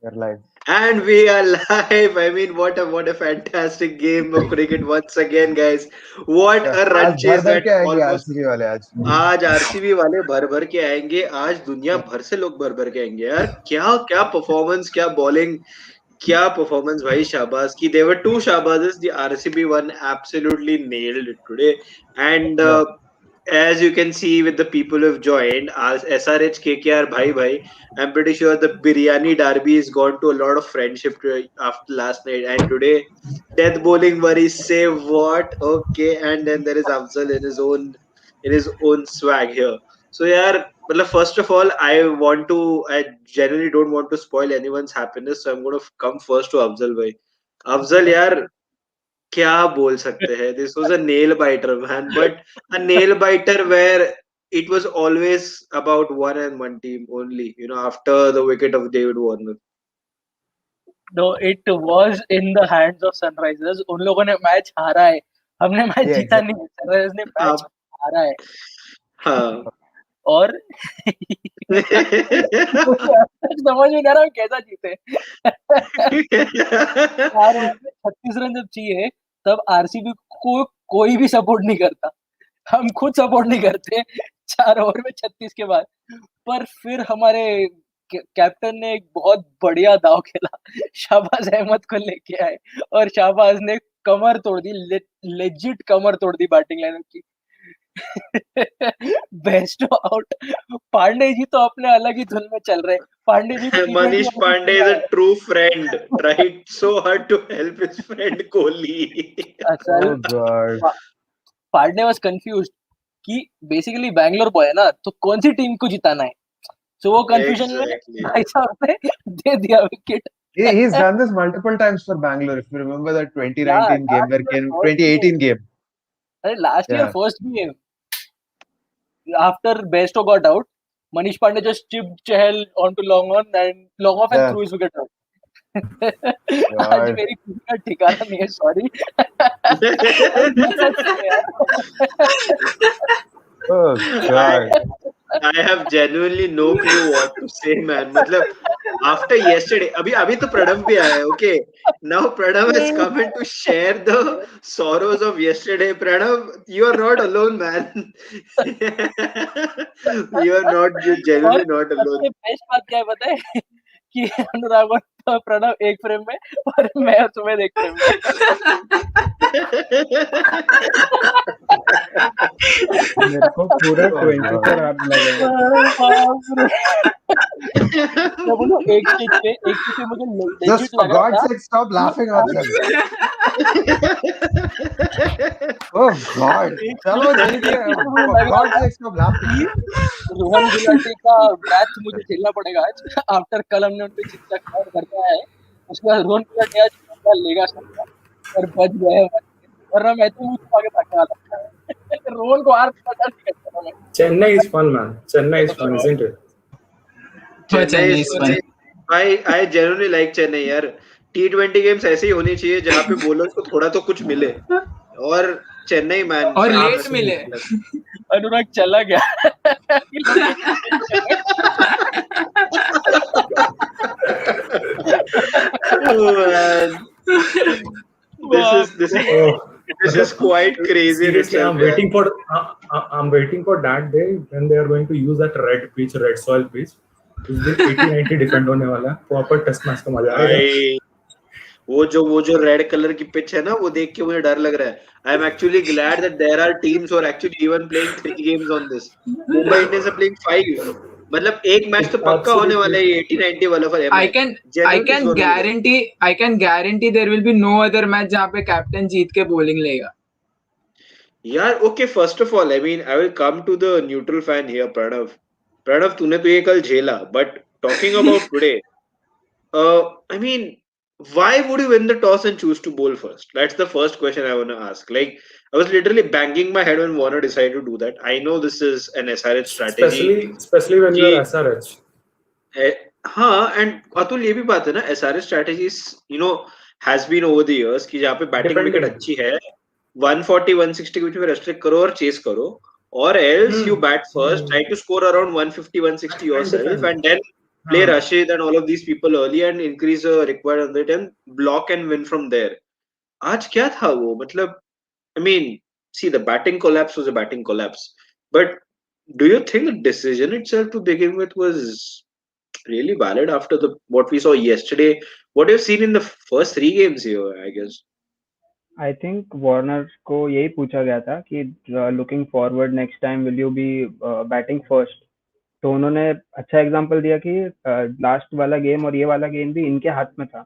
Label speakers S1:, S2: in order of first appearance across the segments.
S1: We're live.
S2: And we are live. I mean, what a fantastic game of cricket once again, guys. What
S1: क्या
S2: a run
S1: आज भर
S2: chase
S1: भर
S2: that
S1: के आएंगे
S2: almost.
S1: RCB वाले आज.
S2: आज आरसीबी वाले भर भर के आएंगे. आज दुनिया भर से लोग भर भर के आएंगे यार. क्या क्या परफॉर्मेंस, क्या बॉलिंग, क्या परफॉर्मेंस भाई शाहबाज की. There were two Shahbazes. The RCB one absolutely nailed it today. And
S1: Yeah.
S2: as you can see with the people who've joined, as SRH KKR bhai, I'm pretty sure the biryani derby has gone to a lot of friendship after last night. And today, death bowling worry say what? Okay, and then there is Afzal in his own swag here. So yeah, well, first of all, I generally don't want to spoil anyone's happiness, so I'm going to come first to Afzal bhai. Afzal यार क्या बोल सकते हैं. This was a nail biter, man, but a nail biter where it was always about one and one team only, after the wicket of David Warner.
S3: No, it was in the hands of Sunrisers. उन लोगों ने match हारा है, हमने match
S1: Yeah,
S3: जीता
S1: exactly.
S3: नहीं है. Sunrisers ने मैच
S2: आप
S3: हारा है.
S2: हाँ.
S3: और मुझे अब तक समझ में नहीं आ रहा कैसा जीते. 4 ओवर में 36 रन जब चाहिए तब आरसीबी को कोई भी सपोर्ट नहीं करता. हम खुद सपोर्ट नहीं करते 4 ओवर में 36 के बाद. पर फिर हमारे कैप्टन ने एक बहुत बढ़िया दाव खेला. शाहबाज अहमद को लेके आए और शाहबाज ने कमर तोड़ दी. लेजिट कमर तोड़ दी बैटिंग लाइनअप की. Best out. पांडे जी तो अपने अलग ही धुन में चल रहे. पांडे जी को
S2: Manish Pandey is a true friend. Tried so hard to help his friend Kohli.
S3: असल
S1: Oh God.
S3: Pandey was confused कि बेसिकली बैंगलोर बॉय है ना, तो कौन सी टीम को जिताना है. तो वो कंफ्यूजन में
S2: Exactly.
S3: भाई साहब ने दे दिया wicket.
S1: He's done this multiple times for Bangalore. If you remember that 2019 game
S3: last
S1: where
S3: year
S1: came
S3: first
S1: 2018 game.
S3: अरे last year
S1: Yeah.
S3: First game after Bairstow got out, Manish Pandey just chipped Chahal onto long on and long off and
S1: Yeah.
S3: threw his wicket out. आज
S1: God.
S3: मेरी खुशी का ठिकाना नहीं है. Sorry.
S1: Oh God.
S2: I have genuinely no clue what to say, man. मतलब after yesterday, अभी तो प्रणव भी आया है. Okay, now Pranav has come in to share the sorrows of yesterday. Pranav, you are not alone, man. You're genuinely
S3: और
S2: not alone.
S3: सबसे best बात क्या है पता है कि अनुराग और प्रणव एक फ्रेम में और मैं और सुमेध एक फ्रेम में.
S4: मेरे को पूरा 24 आवर लगा.
S3: बाप रे. मैं बोलूं एक स्टेज पे मुझे
S1: Just
S3: लेजिट
S1: for
S3: लग रहा
S1: God's
S3: था.
S1: sake, stop laughing at him. Oh God. चलो जल्दी. For God's sake, stop laughing.
S3: Rohan Gulati का मैच मुझे झेलना पड़ेगा आज. आफ्टर कल हमने उनपे चित्ता और करके आए. उसके बाद रोहन गुलाटी आज मौका लेगा सबका और बच गए. वरना मैं तो मुझे आगे भागने वाला था. रोहन को हार पता नहीं करता मैं.
S4: Chennai is fun, man. Chennai is fun, isn't it?
S2: Chennai is fun. I genuinely like Chennai यार. T20 गेम्स ऐसे ही होनी चाहिए जहाँ पे बॉलर्स को थोड़ा तो कुछ मिले. और चेन्नई मैन
S5: और लेट मिले.
S3: अनुराग चला गया.
S2: Oh man, this is quite crazy.
S4: Seriously, I'm waiting for that day when they are going to use that red soil pitch. उस दिन 80-90 डिफेंड होने वाला है. प्रॉपर टेस्ट मैच का मजा आएगा.
S2: वो जो रेड कलर की पिच है ना, वो देख के मुझे डर लग रहा है. I am actually glad that there are teams और actually even playing 3 games on this. Mumbai Indians are playing 5. मतलब एक मैच तो पक्का होने वाला है 80-90 वाला for
S5: I can guarantee there will be no other match जहाँ पे कैप्टन जीत के बॉलिंग लेगा.
S2: यार okay, first of all I mean I will come to the neutral fan here. Pranav तूने तो ये कल झेला, but talking about today, I mean why would you win the toss and choose to bowl first? That's the first question I want to ask. Like, I was literally banging my head when Warner decided to do that. I know this is an SRH strategy.
S4: Especially when you are SRH.
S2: हाँ, and Atul ये भी बात है ना, SRH strategies, has been over the years कि जहाँ पे batting wicket अच्छी है, 140-160 के बीच में रेस्ट्रिक्ट करो और चेस करो, or else you bat first, try to score around 150-160 yourself, and then play Rashid and all of these people early and increase the required on it and block and win from there. आज क्या था वो मतलब I mean, see, the batting collapse was a batting collapse. But do you think the decision itself to begin with was really valid after the what we saw yesterday? What you've seen in the first three games here, I guess.
S6: I think Warner को यही पूछा गया था कि looking forward next time will you B batting first, तो उन्होंने अच्छा example दिया कि लास्ट वाला गेम और ये वाला गेम भी इनके हाथ में था,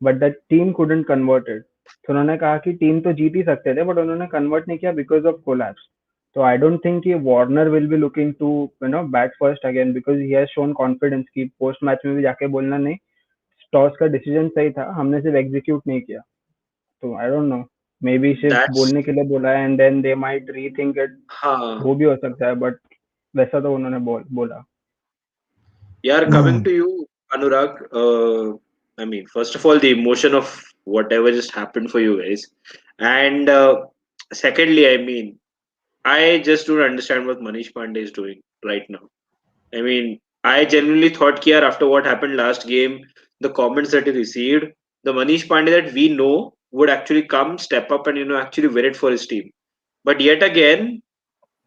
S6: but the team couldn't converted. तो उन्होंने कहा कि टीम तो जीत ही सकते थे बट उन्होंने कन्वर्ट नहीं किया बिकॉज ऑफ कोलैप्स। तो आई डोंट थिंक कि Warner will be looking to bat first again because he has shown confidence की पोस्ट मैच में भी जाके बोलना नहीं, टॉस का डिसीजन सही था, हमने सिर्फ एग्जीक्यूट नहीं किया। तो I don't know, maybe सिर्फ
S2: That's
S6: बोलने के लिए बोला है and then they might rethink it,
S2: हाँ.
S6: वो भी हो सकता है, बट वैसा तो उन्होंने बोला।
S2: Yeah, coming to you, Anurag. I mean, first of all, the emotion of whatever just happened for you guys, and secondly, I mean, I just don't understand what Manish Pandey is doing right now. I mean, I genuinely thought here after what happened last game, the comments that he received, the Manish Pandey that we know would actually come, step up, and actually win it for his team. But yet again,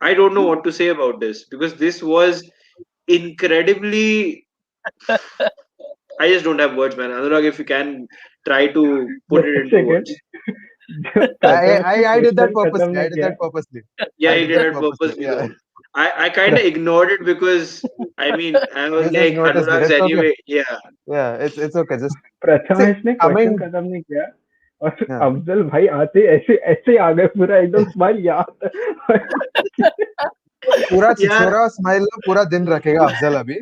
S2: I don't know what to say about this because this was incredibly. I just don't have words, man. Anurag, if you can try to put it
S6: Just a
S2: into
S6: second.
S2: words.
S1: I did that
S6: question खत्म
S1: purposely. I
S6: नहीं
S1: did
S6: किया।
S1: that purposely.
S2: Yeah,
S1: I
S2: he
S1: did
S2: did
S1: that
S2: it
S1: purposely.
S2: purposely
S1: Yeah.
S2: though. I kind of ignored it because I mean I was
S1: You just
S2: like
S1: noticed it.
S2: Anurag's
S1: It's okay.
S2: anyway. Yeah,
S1: Yeah, it's okay. Just see,
S6: Prathamesh ने question
S1: coming.
S6: खत्म नहीं किया और
S1: Yeah.
S6: Afzal भाई आते ऐसे ऐसे आ गए पूरा एकदम स्माइल याद।
S1: पूरा
S2: यार
S1: छिछोरा स्माइल पूरा दिन रखेगा अफजल अभी.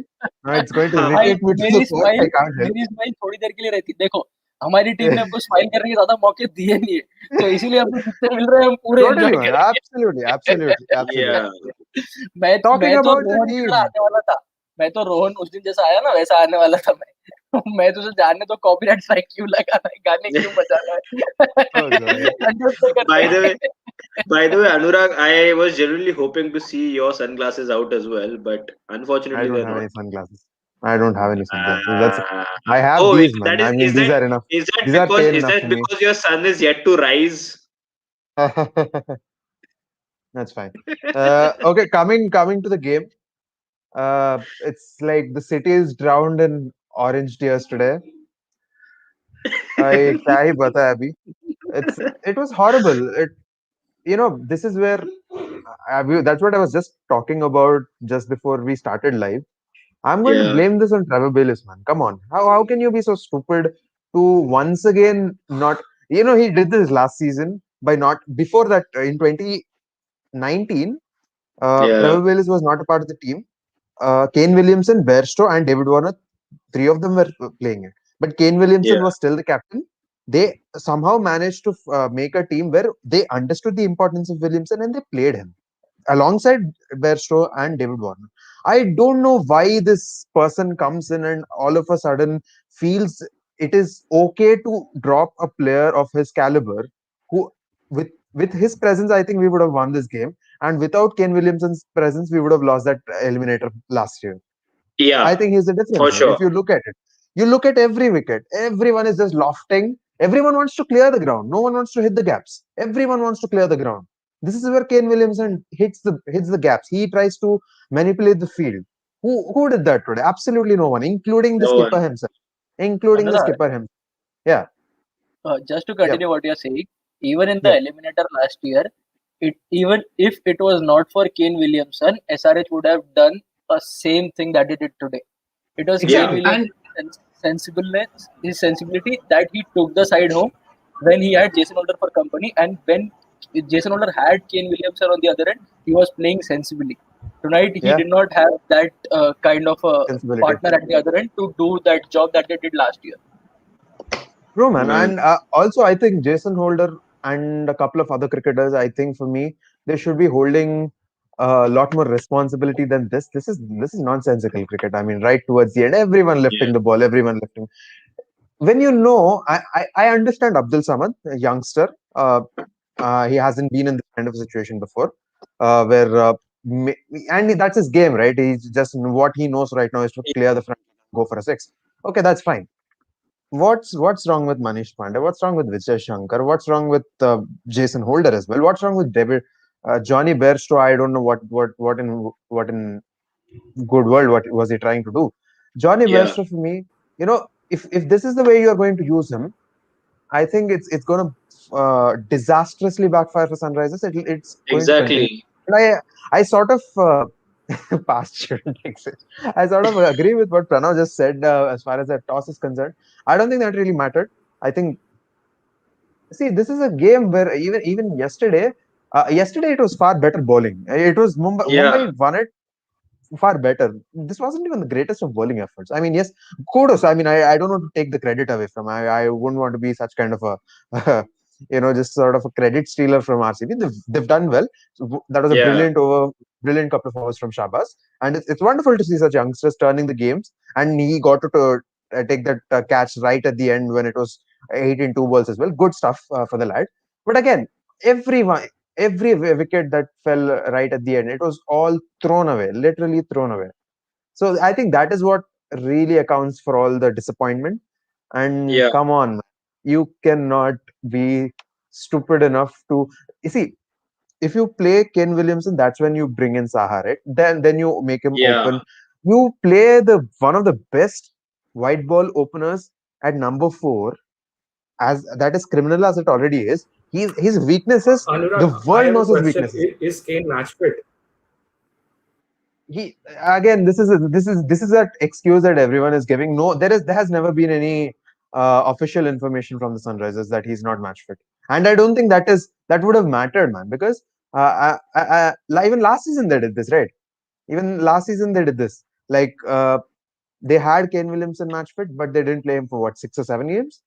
S1: It's going to
S2: हाँ
S3: भाई
S1: irritate me to the
S3: मेरी
S1: core. I
S3: smile
S1: can't help.
S3: मेरी स्माइल थोड़ी देर के लिए रहती। देखो हमारी टीम ने हमको स्माइल करने के ज्यादा मौके दिए नहीं है, तो इसीलिए हमको जितने मिल रहे हैं हम पूरे
S1: Totally,
S3: एंजॉय
S1: man.
S3: करेंगे।
S1: Absolutely, absolutely, absolutely.
S2: yeah.
S3: मैं
S1: Talking
S3: तो
S1: about the
S3: रोहन की तरह
S1: team.
S3: आने वाला था। मैं तो रोहन उस दिन जैसा आया ना वैसा आने वाला था मैं तुझे जानने तो कॉपीराइट स्ट्राइक क्यों लगाना है, गाने क्यों बजाना है।
S1: Oh god.
S3: Adjust तो करते
S2: By the way,
S3: हैं।
S2: by the way, Anurag, I was genuinely hoping to see your sunglasses out as well, but
S1: I
S2: unfortunately
S1: don't
S2: they're
S1: have
S2: not.
S1: any sunglasses. I don't have any sunglasses. That's
S2: Uh,
S1: I have
S2: oh,
S1: these, man.
S2: that
S1: I mean, these are enough.
S2: is that
S1: These are
S2: because
S1: tame enough to me.
S2: your sun is yet to rise?
S1: That's fine. Okay, coming to the game. It's like the city is drowned in orange tears today. I क्या ही बताएं अभी. It was horrible. This is where that's what I was just talking about just before we started live. I'm going to
S2: Yeah,
S1: blame this on Trevor Bayliss, man. Come on, how can you be so stupid to once again not? He did this last season by not before that in 2019.
S2: yeah,
S1: Trevor Bayliss was not a part of the team. Kane Williamson, Bairstow, and David Warner, three of them were playing it. But Kane Williamson
S2: yeah,
S1: was still the captain. They somehow managed to make a team where they understood the importance of Williamson and they played him alongside Bairstow and David Warner. I don't know why this person comes in and all of a sudden feels it is okay to drop a player of his caliber who with his presence I think we would have won this game, and without Ken Williamson's presence we would have lost that eliminator last year. I
S2: yeah,
S1: think he's the difference,
S2: for
S1: man.
S2: sure.
S1: If you look at it, you look at every wicket, everyone is just lofting. Everyone wants to clear the ground. No one wants to hit the gaps. Everyone wants to clear the ground. This is where Kane Williamson hits the gaps. He tries to manipulate the field. Who did that today? Absolutely no one, including the
S2: No
S1: skipper
S2: one.
S1: himself. Including the
S3: Anurag,
S1: skipper himself. Yeah.
S3: just to
S1: Yep.
S3: continue what you're saying, even in the
S1: Yep.
S3: eliminator last year, even if it was not for Kane Williamson, SRH would have done a same thing that it did today. It was
S2: Yeah.
S3: Kane
S5: And
S3: Williamson's sensibleness, his sensibility that he took the side home when he had Jason Holder for company, and when Jason Holder had Kane Williamson on the other end, he was playing sensibly. Tonight, he
S1: Yeah.
S3: did not have that kind of a
S1: Sensibility.
S3: partner at the other end to do that job that they did last year.
S1: True, man.
S2: Man.
S1: And also, I think Jason Holder and a couple of other cricketers, I think for me, they should be holding a lot more responsibility than this. This is nonsensical cricket. I mean, right towards the end, everyone lifting
S2: Yeah,
S1: the ball, everyone lifting. When I understand Abdul Samad, a youngster. He hasn't been in this kind of situation before, where and that's his game, right? He's just what he knows right now is to clear the front. go for a six. Okay, that's fine. What's wrong with Manish Pandey? What's wrong with Vijay Shankar? What's wrong with Jason Holder as well? What's wrong with David Johnny Bairstow? I don't know what in good world what was he trying to do. Johnny
S2: Yeah,
S1: Bairstow for me, if this is the way you are going to use him, I think it's going to disastrously backfire for Sunrisers. It's going to continue.
S2: exactly.
S1: And I sort of past shouldn't exist. I sort of agree with what Pranav just said as far as that toss is concerned. I don't think that really mattered. I think, see, this is a game where even yesterday, yesterday it was far better bowling. It was Mumbai.
S2: Yeah,
S1: Mumbai won it far better. This wasn't even the greatest of bowling efforts. I mean, yes, kudos. I mean, I don't want to take the credit away from. I wouldn't want to be such kind of a just sort of a credit stealer from RCB. They've done well. So that was a
S2: yeah,
S1: brilliant couple of overs from Shahbaz, and it's wonderful to see such youngsters turning the games. And he got to take that catch right at the end when it was 8 in 2 balls as well. Good stuff for the lad. But again, everyone every wicket that fell right at the end, it was all thrown away, literally thrown away. So I think that is what really accounts for all the disappointment. And
S2: yeah,
S1: come on, you cannot be stupid enough to, you see, if you play Ken Williamson, that's when you bring in Saha, right? Then you make him
S2: yeah,
S1: open. You play the one of the best white ball openers at number 4, as that is criminal as it already is. His weaknesses, the
S4: Anurag, I
S1: world
S4: have a
S1: knows his
S4: question.
S1: weaknesses.
S4: Is Kane match fit?
S1: He again, this is that excuse that everyone is giving. No, there has never been any official information from the Sunrisers that he's not match fit, and I don't think that would have mattered, man, because even last season they did this, right? Even last season they did this. Like they had Kane Williamson match fit, but they didn't play him for what, 6 or 7 games.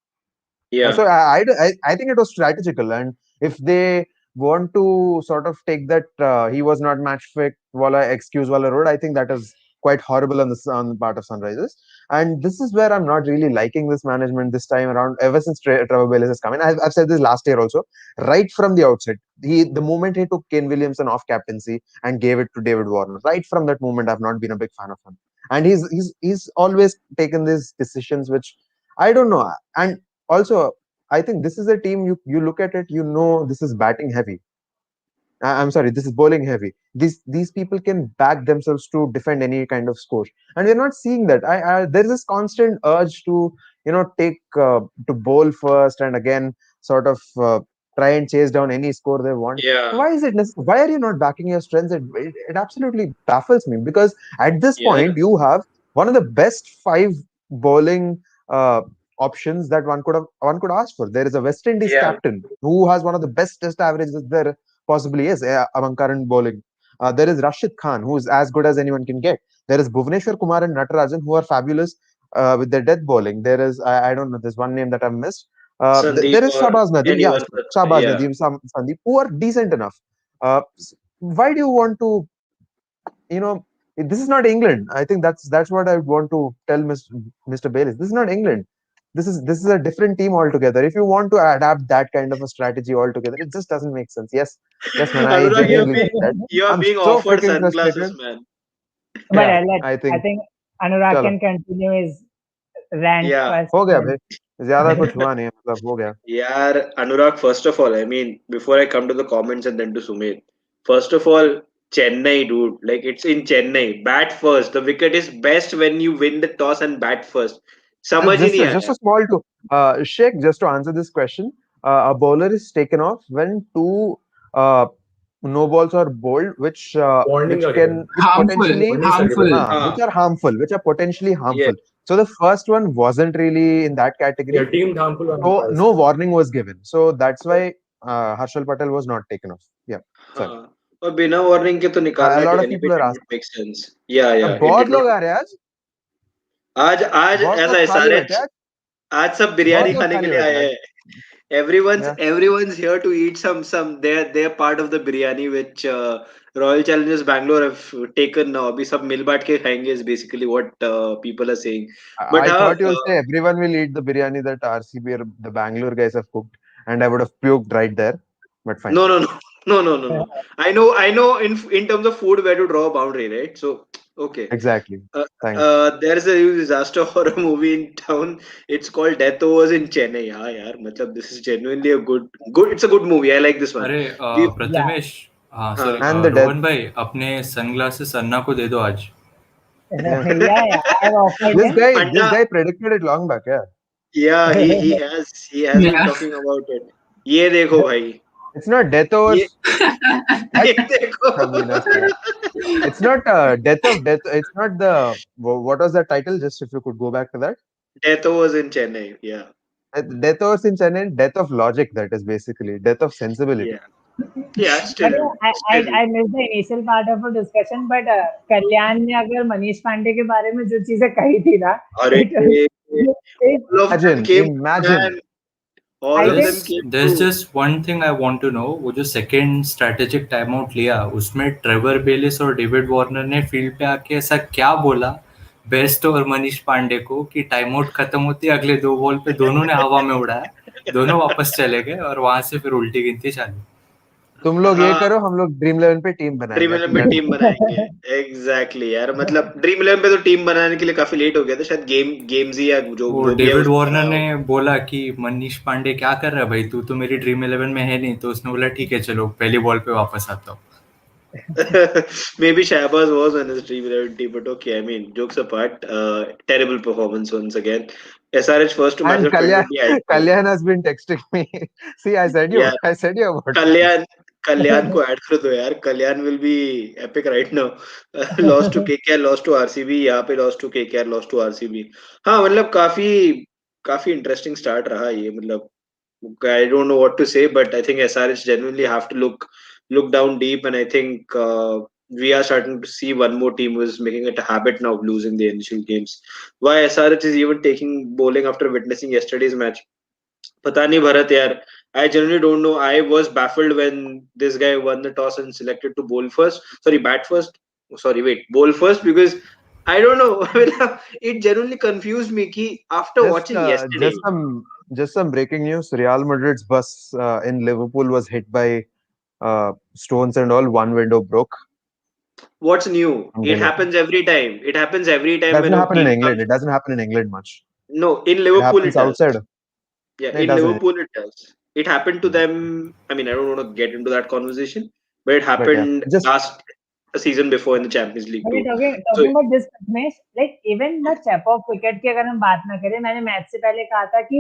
S2: yeah,
S1: So I think it was strategical, and if they want to sort of take that he was not match fit wala excuse wala road, I think that is quite horrible on the part of Sunrisers. And this is where I'm not really liking this management this time around. Ever since Trevor Bayliss has come in, I've said this last year also, right from the outset. The moment he took Kane Williamson off captaincy and gave it to David Warner, right from that moment, I've not been a big fan of him. And he's always taken these decisions which I don't know. And also, I think this is a team you look at it, this is batting heavy. I'm sorry, this is bowling heavy. These people can back themselves to defend any kind of score, and we're not seeing that. There is this constant urge to take to bowl first and again sort of try and chase down any score they want.
S2: yeah,
S1: Why is it why are you not backing your strengths? It absolutely baffles me, because at this
S2: yeah,
S1: point you have one of the best 5 bowling options that one could ask for. There is a West Indies
S2: yeah.
S1: captain who has one of the best test averages there possibly is among current bowling. There is Rashid Khan, who is as good as anyone can get. There is Bhuvneshwar Kumar and Natarajan, who are fabulous with their death bowling. There is, I don't know, there's one name that I've missed.
S2: Sandeep
S1: There is
S2: or
S1: Shahbaz Nadeem, yeah,
S2: anyone such.
S1: Shahbaz
S2: Yeah,
S1: Nadeem, Sandeep, who are decent enough. Why do you want to, you know, this is not England. I think that's what I want to tell Mr. Bayliss. This is not England. This is a different team altogether. If you want to adapt that kind of a strategy altogether, it just doesn't make sense. Yes, man, I
S2: Anurag,
S1: genuinely get that.
S2: you are
S1: I'm
S2: being
S1: so
S2: offered
S1: freaking
S2: sunglasses,
S1: frustrated.
S2: man.
S7: But
S1: Yeah,
S7: let
S1: I
S7: I
S1: think
S7: think Anurag
S1: चलो
S7: can continue his rant
S2: Yeah,
S7: first.
S1: हो गया
S7: Then
S1: भाई ज्यादा कुछ हुआ नहीं मतलब हो गया
S2: yeah, Anurag. First of all, I mean, before I come to the comments and then to Sumit, first of all, Chennai, dude, like it's in Chennai. Bat first. The wicket is best when you win the toss and bat first. समझ ही
S1: just
S2: नहीं
S1: just
S2: आया.
S1: a small to Sheikh, just to answer this question, a bowler is taken off when two uh, no balls are bowled
S4: Warning
S1: which
S4: are given.
S1: can which
S5: Harmful,
S1: potentially
S4: Warnings are given.
S5: harmful.
S1: which
S2: हाँ,
S1: are harmful, which are potentially
S2: yeah,
S1: harmful. So the first one wasn't really in that
S4: Yeah,
S1: category,
S4: team harmful on
S1: so
S4: bias.
S1: no warning was given, so that's why Harshal Patel was not taken off. Yeah, sorry.
S2: हाँ. और बिना warning के तो
S1: A
S2: निकालना
S1: lot of
S2: anyway
S1: people are
S2: did not
S1: asking.
S2: make sense. Yeah, yeah, it
S1: बहुत
S2: did not.
S1: लोग आ रहे हैं आज,
S2: आज आज
S1: बहुत
S2: ऐसा
S1: लोग खाली बैठे
S2: SRH
S1: हैं आज,
S2: आज सब
S1: बहुत
S2: बिरयानी
S1: लोग
S2: खाने के
S1: खाली
S2: लिए
S1: बैठे
S2: आए
S1: हैं आज.
S2: हैं. Everyone's
S1: Yeah.
S2: everyone's here to eat some. They're part of the biryani which Royal Challengers Bangalore have taken now. अभी सब मिल बांट के खाएंगे is basically what people are saying. But
S1: I thought you'll say everyone will eat the biryani that RCB or the Bangalore guys have cooked, and I would have puked right there. But fine.
S2: no, no, no, no, no, no, no. I know in terms of food where to draw a boundary, right? So Okay.
S1: Exactly.
S2: Uh,
S1: Thanks.
S2: there's a disaster horror movie in town. It's called Death Overs in Chennai. हाँ यार, मतलब this is genuinely a good. It's a good movie. I like this one.
S8: अरे
S2: We
S7: Yeah.
S8: Prathamesh, हाँ sorry,
S2: हाँ
S1: And the death.
S8: Rohan भाई, अपने sunglasses अन्ना को दे दो आज.
S1: Yeah.
S7: Yeah, yeah. I have offered
S1: This
S7: him.
S1: guy, this
S2: Anna,
S1: guy predicted it long back. Yeah.
S2: yeah, he has been
S5: Yeah.
S2: talking about it. ये देखो भाई,
S1: It's not death
S2: ये
S1: overs. What?
S2: ये देखो.
S1: Sabina, sorry. It's not death of death. It's not the. What was the title? Just if you could go back to that.
S2: Death Overs in Chennai. Yeah,
S1: Death overs in Chennai. Death of logic. That is basically death of sensibility.
S2: yeah, yeah.
S7: But
S2: Still,
S7: I missed the initial part of the discussion. But कल्याण ने अगर मनीष पांडे के बारे में जो चीजें कही थी ना,
S2: अरे
S7: it
S2: all of them
S1: Imagine,
S2: came,
S1: imagine.
S2: man. All
S7: I
S2: of
S7: think
S2: them came
S8: There's
S2: true.
S8: just one thing I want to know. वो जो सेकेंड स्ट्रेटेजिक टाइम आउट लिया, उसमें ट्रेवर बेलिस और डेविड वार्नर ने फील्ड पे आके ऐसा क्या बोला बेस्ट और मनीष पांडे को कि टाइम आउट खत्म होती है, अगले 2 बॉल पे दोनों ने हवा में उड़ाया, दोनों वापस चले गए और वहां से फिर उल्टी गिनती चालू.
S1: तुम लोग ये
S2: हाँ,
S1: करो, हम लोग ड्रीम 11 पे टीम
S2: ड्रीम
S1: बनाएंगे. I
S2: इलेवन
S1: think
S2: पे
S1: that's
S2: टीम बनाएंगे. एग्जैक्टली यार, मतलब ड्रीम इलेवन पे तो टीम बनाने के लिए काफी लेट हो गया था, शायद गेम्स ही या जो
S8: वो
S2: जो भी है
S8: डेविड
S2: उसमें
S8: वार्नर
S2: बना
S8: ने
S2: हो.
S8: बोला कि मनीष पांडे क्या कर रहा है भाई, तू तो मेरी ड्रीम 11 में है नहीं, तो उसने बोला ठीक है चलो पहली बॉल पे वापस आता हूँ.
S2: Maybe Shahbaz was on his dream 11 team, but okay. I mean, jokes apart, terrible performance once again. SRH first to match
S1: and
S2: of 2020 IPL.
S1: Kalyan has been texting me. See,
S2: Yeah,
S1: I said you about this.
S2: Kalyan, Kalyan को add कर दो यार. Kalyan will be epic right now. Lost to KKR, lost to RCB. यहाँ पे lost to KKR, lost to RCB. हाँ, मतलब काफी काफी interesting start रहा ये, मतलब I don't know what to say, but I think SRH genuinely have to look down deep, and I think we are starting to see one more team who is making it a habit now of losing the initial games. Why SRH is even taking bowling after witnessing yesterday's match? पता नहीं भरत यार. I genuinely don't know. I was baffled when this guy won the toss and selected to bowl first. Sorry, bat first. Sorry, wait, bowl first, because I don't know. It genuinely confused me. Ki after watching yesterday,
S1: Just some breaking news. Real Madrid's bus in Liverpool was hit by stones and all. One window broke.
S2: what's new?
S1: I'm
S2: It
S1: telling you.
S2: happens every time. It happens every time
S1: Doesn't
S2: when a
S1: happen in
S2: team
S1: England.
S2: comes.
S1: It doesn't happen in England much.
S2: No, in
S1: It
S2: Liverpool
S1: happens
S2: it does.
S1: outside.
S2: Yeah,
S1: No, it
S2: in
S1: doesn't.
S2: Liverpool it does. It happened to them. I mean, I don't want to get into that conversation, but it
S1: But yeah,
S2: happened
S1: just
S2: last season before in the Champions League
S7: But
S2: too.
S7: talking
S2: So
S7: talking about this Prathamesh, like even the chap of wicket की अगर हम बात ना करें, मैंने match से पहले कहा था कि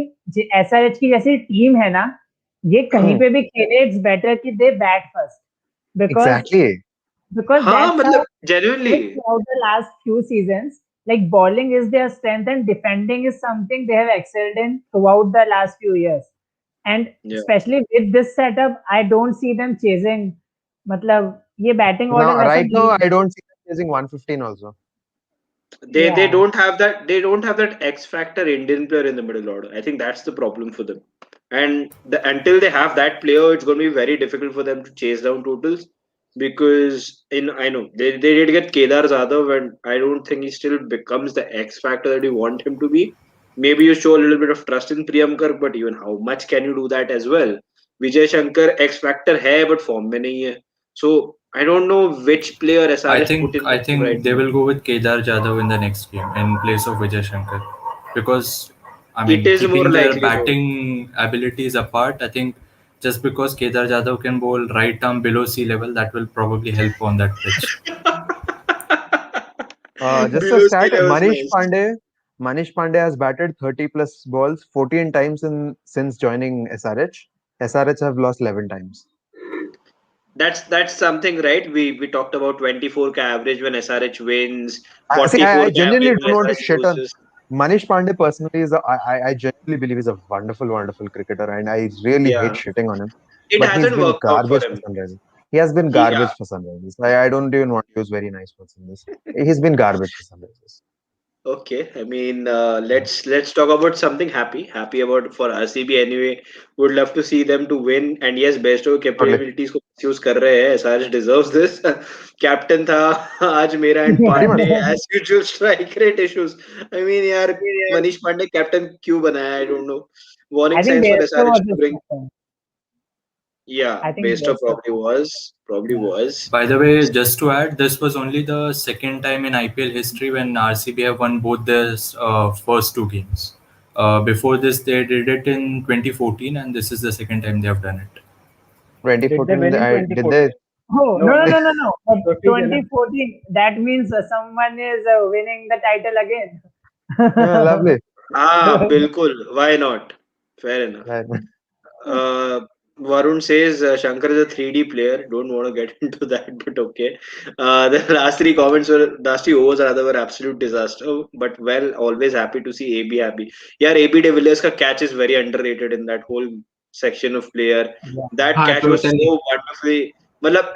S7: SRH की जैसी टीम है ना, ये कहीं पे भी खेले, it's better कि they bat first, because
S1: exactly.
S2: हाँ,
S7: that's how
S2: मतलब
S7: they played
S2: genuinely.
S7: throughout the last few seasons. Like bowling is their strength and defending is something they have excelled in throughout the last few years. And
S2: Yeah.
S7: especially with this setup, I don't see them chasing. मतलब ये batting order
S1: Now,
S7: वैसा
S1: right now,
S7: नहीं
S1: I don't see them chasing 115 also.
S2: They
S7: Yeah.
S2: don't have that X factor Indian player in the middle order. I think that's the problem for them. And until they have that player, it's going to be very difficult for them to chase down totals. Because I know they did get Kedar Jadhav, and I don't think he still becomes the X factor that you want him to be. Maybe you show a little bit of trust in Priyamkar, but even how much can you do that as well? Vijay Shankar X factor hai, but form mein nahi hai. So I don't know which player SRH put in
S8: I
S2: the team right
S8: think they
S2: now.
S8: will go with Kedar Jadhav in the next game in place of Vijay Shankar, because I
S2: It
S8: mean,
S2: is more
S8: keeping their
S2: likely so.
S8: batting abilities apart, I think just because Kedar Jadhav can bowl right arm below sea level, that will probably help on that pitch.
S1: Just a
S2: Below sea
S1: stat:
S2: level is nice.
S1: Manish Pandey has batted 30 plus balls 14 times since joining SRH. SRH have lost 11 times.
S2: That's something, right? We talked about 24 ka average when SRH wins,
S1: I
S2: 44 ka
S1: genuinely
S2: average
S1: don't
S2: when
S1: want to
S2: SRH
S1: shit on
S2: loses.
S1: Manish Pandey personally. I genuinely believe he's a wonderful, wonderful cricketer, and I really hate
S2: Yeah,
S1: shitting on him.
S2: it
S1: But he's
S2: hasn't
S1: been
S2: worked out for
S1: garbage for
S2: him.
S1: Sunrisers. He has been
S2: Yeah.
S1: garbage for Sunrisers. I don't even want to use very nice words in this. He's been garbage for Sunrisers.
S2: Okay, I mean, let's talk about something happy. Happy about for RCB anyway. Would love to see them to win. And yes, Besto
S1: Totally.
S2: capabilities को misuse कर रहे हैं. SRH deserves this. Captain था आज मेरा, and
S1: Pretty much.
S2: Pandey as usual strike rate issues. I mean यार, Manish Pandey captain क्यों बनाया? I don't know.
S7: I
S2: Warning
S7: think
S2: signs for
S7: Bairstow
S2: SRH
S7: was
S2: to
S7: his
S2: bring.
S7: captain.
S2: Yeah,
S7: I think
S2: Bairstow
S7: best of
S2: probably was. Probably
S7: yeah.
S2: was.
S8: By the way, just to add, this was only the second time in IPL history when RCB have won both their first two games. Before this, they did it in 2014, and this is the second time they have done it.
S6: Did they
S1: 2014,
S6: win in
S1: did they?
S6: 2014?
S7: Oh, no,
S6: No,
S7: no, no, no, no. But
S6: तो ठीक है ना?
S7: 2014, that means someone is winning the title again.
S1: Lovely.
S2: Ah, bilkul. Why not? Fair enough.
S1: Yeah.
S2: Uh, Varun says Shankar is a 3D player. Don't want to get into that, but okay. The last three overs rather were absolute disaster. But well, always happy to see AB happy. Yeah, AB de Villiers ka catch is very underrated in that whole section of player.
S7: Yeah.
S2: That
S5: हाँ
S2: catch was
S5: totally.
S2: so wonderfully. मतलब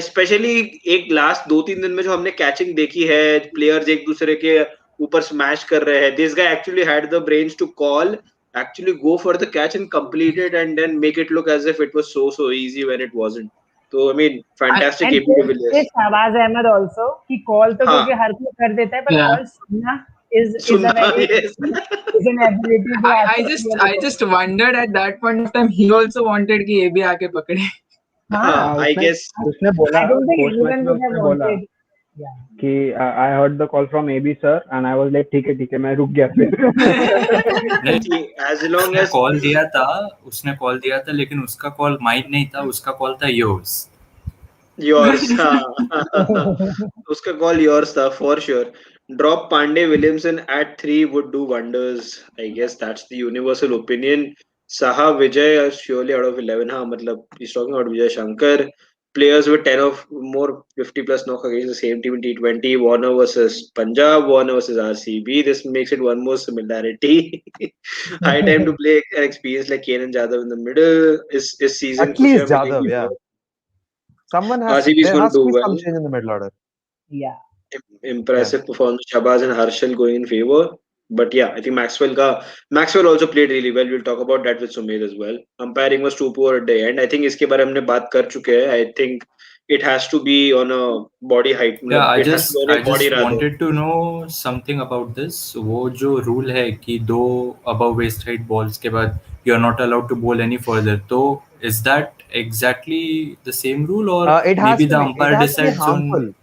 S2: specially एक last 2-3 दिन में जो हमने catching देखी है, players एक दूसरे के ऊपर स्मैश कर रहे हैं. This guy actually had the brains to call, actually go for the catch and complete it, and then make it look as if it was so easy when it wasn't. So I mean,
S5: I,
S2: fantastic
S7: And
S2: AB de
S7: say
S2: Villiers.
S7: Shahbaz Ahmed also कि call तो
S2: हाँ,
S7: क्योंकि हर कोई कर देता है, पर
S5: yeah.
S7: call सुनना is a
S2: सुनना
S7: very
S2: yes.
S7: is an ability जो
S5: I
S7: आजकल
S5: just
S7: प्लेयर
S5: I
S7: को.
S5: just wondered at that point of time he also wanted कि ये भी आके पकड़े.
S7: हाँ,
S2: हाँ,
S6: हाँ,
S2: I
S6: उसने
S2: guess.
S6: उसने बोला
S7: I don't think
S6: post match
S7: anyone
S6: में
S7: would have
S6: उसने बोला
S7: wanted. Yeah.
S6: कि I heard the call from AB sir and I was like ठीक है मैं रुक गया फिर
S8: नहीं,
S2: See, as long
S8: उसने
S2: as
S8: कॉल दिया था, लेकिन उसका कॉल माइन नहीं था, उसका कॉल था योर्स.
S2: yours, हाँ. उसका call yours था for sure. Drop Pandey Williamson at 3 would do wonders. I guess that's the universal opinion. Saha Vijay are surely out of 11. हाँ, मतलब he's talking about Vijay Shankar. Players with 10 of more 50 plus knock against the same team in T20. Warner versus Punjab, Warner versus RCB. This makes it one more similarity. High time to play an experience like Kane and Jadhav in the middle. Is season
S1: At
S2: कुछ है
S1: least
S2: मिलेंगी
S1: Jadhav, yeah.
S2: बहुत.
S1: Someone
S2: RCB is
S1: there
S2: going to
S1: has to
S2: do
S1: be some
S2: well.
S1: change in the middle order.
S7: Yeah.
S1: Yeah.
S2: Impressive performance. Shahbaz and Harshal going in favor. But yeah, I think Maxwell also played really well. We'll talk about that with Sumit as well. Umpiring was too poor at the end. I think इसके बारे में हमने बात कर चुके हैं. I think it has to be on a body height.
S8: Yeah,
S2: मतलब it has to be on
S8: I
S2: a body
S8: just
S2: rather.
S8: wanted to know something about this. वो जो rule है कि 2 above waist height balls के बाद you are not allowed to bowl any further. तो is that exactly the same rule, or
S1: It has
S8: maybe
S1: to
S8: the
S1: be. It
S8: umpire
S1: has to be
S8: decides on?
S1: harmful.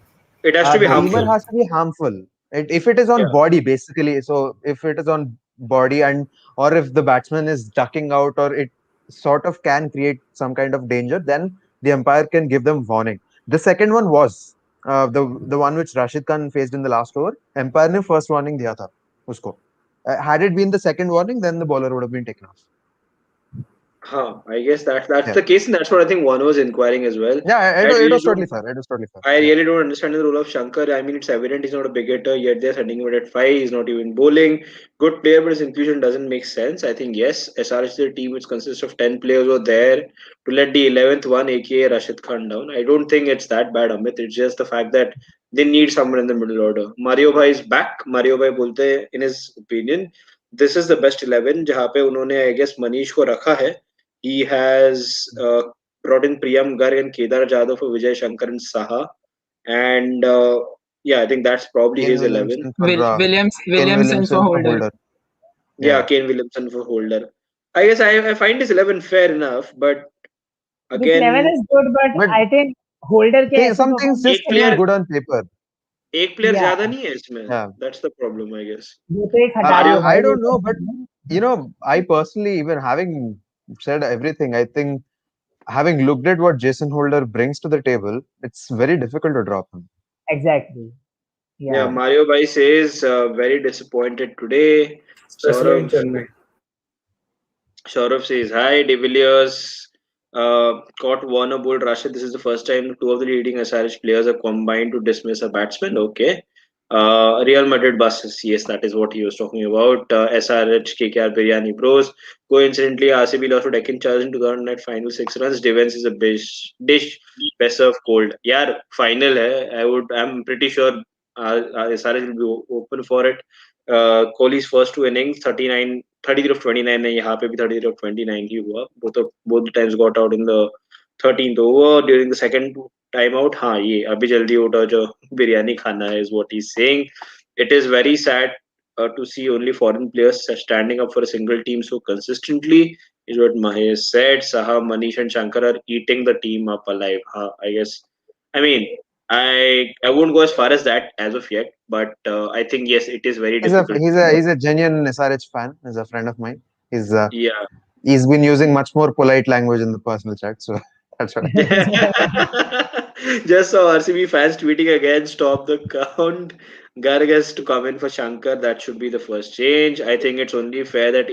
S2: It has to be
S1: The lever
S2: harmful.
S8: Okay.
S1: has to be harmful. If it is on
S2: Yeah.
S1: body, basically, so if it is on body and or if the batsman is ducking out or it sort of can create some kind of danger, then the umpire can give them warning. The second one was the one which Rashid Khan faced in the last over. Umpire ने first warning दिया था उसको. Had it been the second warning, then the bowler would have been taken off.
S2: Huh, I guess that's
S1: Yeah,
S2: the case, and that's what I think one was inquiring as well.
S1: yeah.
S2: I
S1: It
S2: really
S1: was totally
S2: don't
S1: fair. It was totally fair.
S2: I
S1: Yeah.
S2: really don't understand the role of Shankar. I mean, it's evident he's not a big hitter, yet they're sending him at 5. He's not even bowling. Good player, but his inclusion doesn't make sense. I think, yes, SRH is a team which consists of 10 players were there to let the 11th one, aka Rashid Khan, down. I don't think it's that bad, Amit. It's just the fact that they need someone in the middle order. Mario Bhai is back. Mario Bhai bolte, in his opinion, this is the best 11. जहाँ पे उन्होंने, I guess, Manish को रखा है. He has brought in Priyam Garg and Kedar Jadhav for Vijay Shankar and Saha. And yeah, I think that's probably
S1: Kane
S2: his 11.
S1: Williamson for Kane
S5: Williamson for
S1: Williamson for
S5: holder.
S1: holder.
S2: Yeah,
S1: Yeah.
S2: Kane Williamson for holder. I guess I find his 11 fair enough, but
S7: This 11
S2: again,
S7: is good, but
S1: But
S7: I think holder के ऐसे
S1: some things
S7: performance
S1: just
S2: एक
S1: seem
S2: player
S1: good on paper.
S2: एक player
S7: yeah,
S2: ज्यादा नहीं है इसमें.
S1: Yeah.
S2: That's the problem, I guess.
S7: वो तो एक हटा
S2: Mario,
S7: दो भाई
S1: I
S7: वो
S1: don't know, but
S7: तो
S1: I personally, even having said everything, I think having looked at what Jason Holder brings to the table, it's very difficult to drop him.
S7: exactly.
S2: yeah,
S7: Yeah.
S1: Yeah.
S2: Mario Bhai says very disappointed today.
S4: especially in
S2: Saurav
S4: Chennai.
S2: Saurav says hi. De Villiers caught Warner bowled Rashid. This is the first time two of the leading SRH players have combined to dismiss a batsman. Okay. Real Madrid buses. Yes, that is what he was talking about. SRH KKR Biryani Bros. Coincidentally, RCB lost to Deccan Charge in 2009 final 6 runs. Defense is a dish best of cold. Yeah, final hai. I'm pretty sure SRH will be open for it. Kohli's first two innings 39 33 of 29 है यहाँ पे भी 33 of 29 ही हुआ both the times got out in the 13th over during the second time out. हाँ ये अभी जल्दी उठो जो बिरयानी खाना है is what he's saying. It is very sad to see only foreign players standing up for a single team so consistently. is what Mahesh said. Saha, Manish, and Shankar are eating the team up alive. I guess. I mean, I won't go as far as that as of yet, but I think yes, it is very
S1: He's a
S2: difficult.
S1: he's a genuine SRH fan. He's a friend of mine. He's
S2: Yeah.
S1: he's been using much more polite language in the personal chat, so that's what.
S2: Just saw RCB fans tweeting again, stop the count. Gargas to come in for Shankar. That should be the first change. I think it's only fair that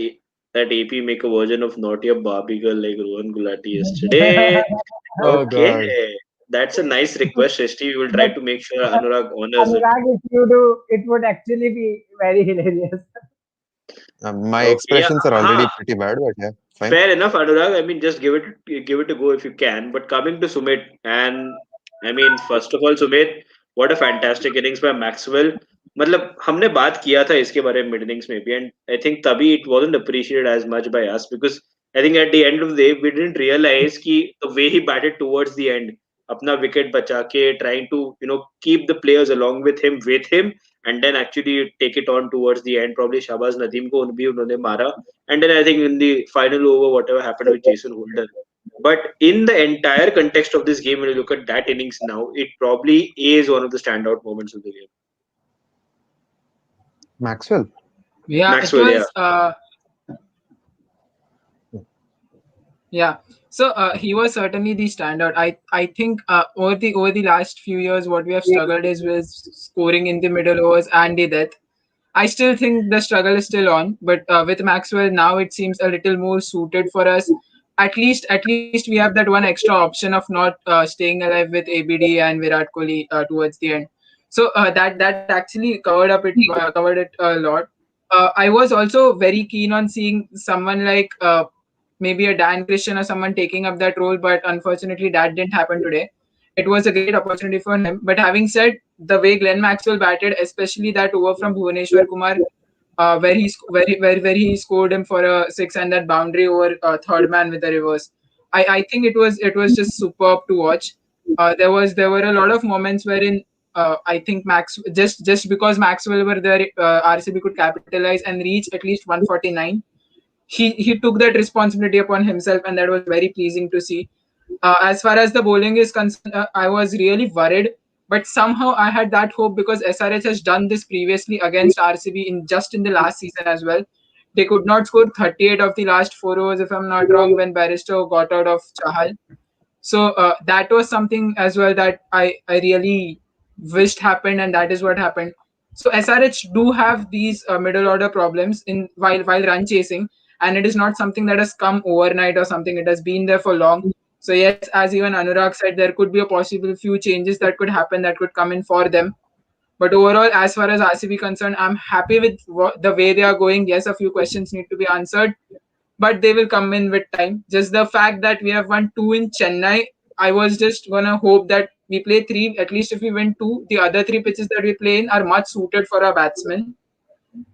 S2: that AP make a version of Naughty a Barbie girl like Rohan Gulati yesterday.
S1: Oh
S2: Okay.
S1: God.
S2: That's a nice request, Srishti. We will try
S7: But
S2: to make sure Anurag honors it.
S7: Anurag, if you do, it would actually be very hilarious.
S1: My
S2: Okay. Yeah.
S1: expressions are already pretty bad, but yeah, fine.
S2: Fair enough, Anurag. I mean, just give it a go if you can. But coming to Sumit, and I mean, first of all, Sumit, what a fantastic innings by Maxwell. मतलब हमने बात किया था इसके बारे में mid innings में भी एंड आई थिंक तभी it wasn't appreciated as much by us because I think at the end of the day we didn't realise कि the way he batted towards the end अपना wicket बचा के trying to keep the players along with him and then actually take it on towards the end probably Shahbaz Nadeem को भी उन्होंने मारा and then I think in the final over, whatever happened with Jason Holder. But in the entire context of this game, when you look at that innings now, it probably is one of the standout moments of the game.
S1: Maxwell.
S5: Yeah,
S2: Maxwell,
S5: it was. Yeah. So he was certainly the standout. I think over the last few years, what we have struggled is with scoring in the middle overs and the death. I still think the struggle is still on, but with Maxwell now it seems a little more suited for us. At least we have that one extra option of not staying alive with ABD and Virat Kohli towards the end. So that actually covered it a lot. I was also very keen on seeing someone like maybe a Dan Christian or someone taking up that role, but unfortunately that didn't happen today. It was a great opportunity for him. But having said the way Glenn Maxwell batted, especially that over from Bhuvaneshwar Kumar, where he scored him for a six and that boundary over third man with the reverse. I think it was just superb to watch. There were a lot of moments wherein I think just because Maxwell were there, RCB could capitalize and reach at least 149. He took that responsibility upon himself, and that was very pleasing to see. As far as the bowling is concerned, I was really worried, but somehow I had that hope because SRH has done this previously against RCB in the last season as well. They could not score 38 of the last 4 overs, if I'm not wrong, when Barrister got out of Chahal. So that was something as well that I really wished happened, and that is what happened. So SRH do have these middle order problems in while run chasing, and it is not something that has come overnight or something. It has been there for long. So yes, as even Anurag said, there could be a possible few changes that could happen that could come in for them. But overall, as far as RCB concerned, I'm happy with the way they are going. Yes, a few questions need to be answered, but they will come in with time. Just the fact that we have won 2 in Chennai, I was just gonna hope that we play 3. At least if we win 2, the other 3 pitches that we play in are much suited for our batsmen.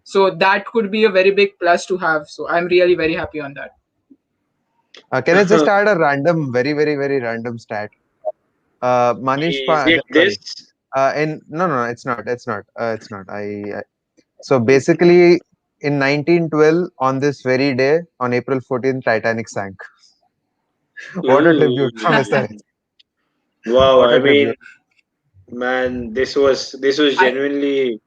S5: So that could be a very big plus to have. So I'm really very happy on that.
S1: Can I just add a random, very, very, very random stat? Manish
S2: Is it
S1: sorry.
S2: this?
S1: No, it's not. It's not. So basically, in 1912, on this very day, on April 14th, Titanic sank. What a
S2: Ooh.
S1: tribute from SRH.
S2: Wow,
S1: What
S2: I
S1: a
S2: mean,
S1: tribute.
S2: man, this was genuinely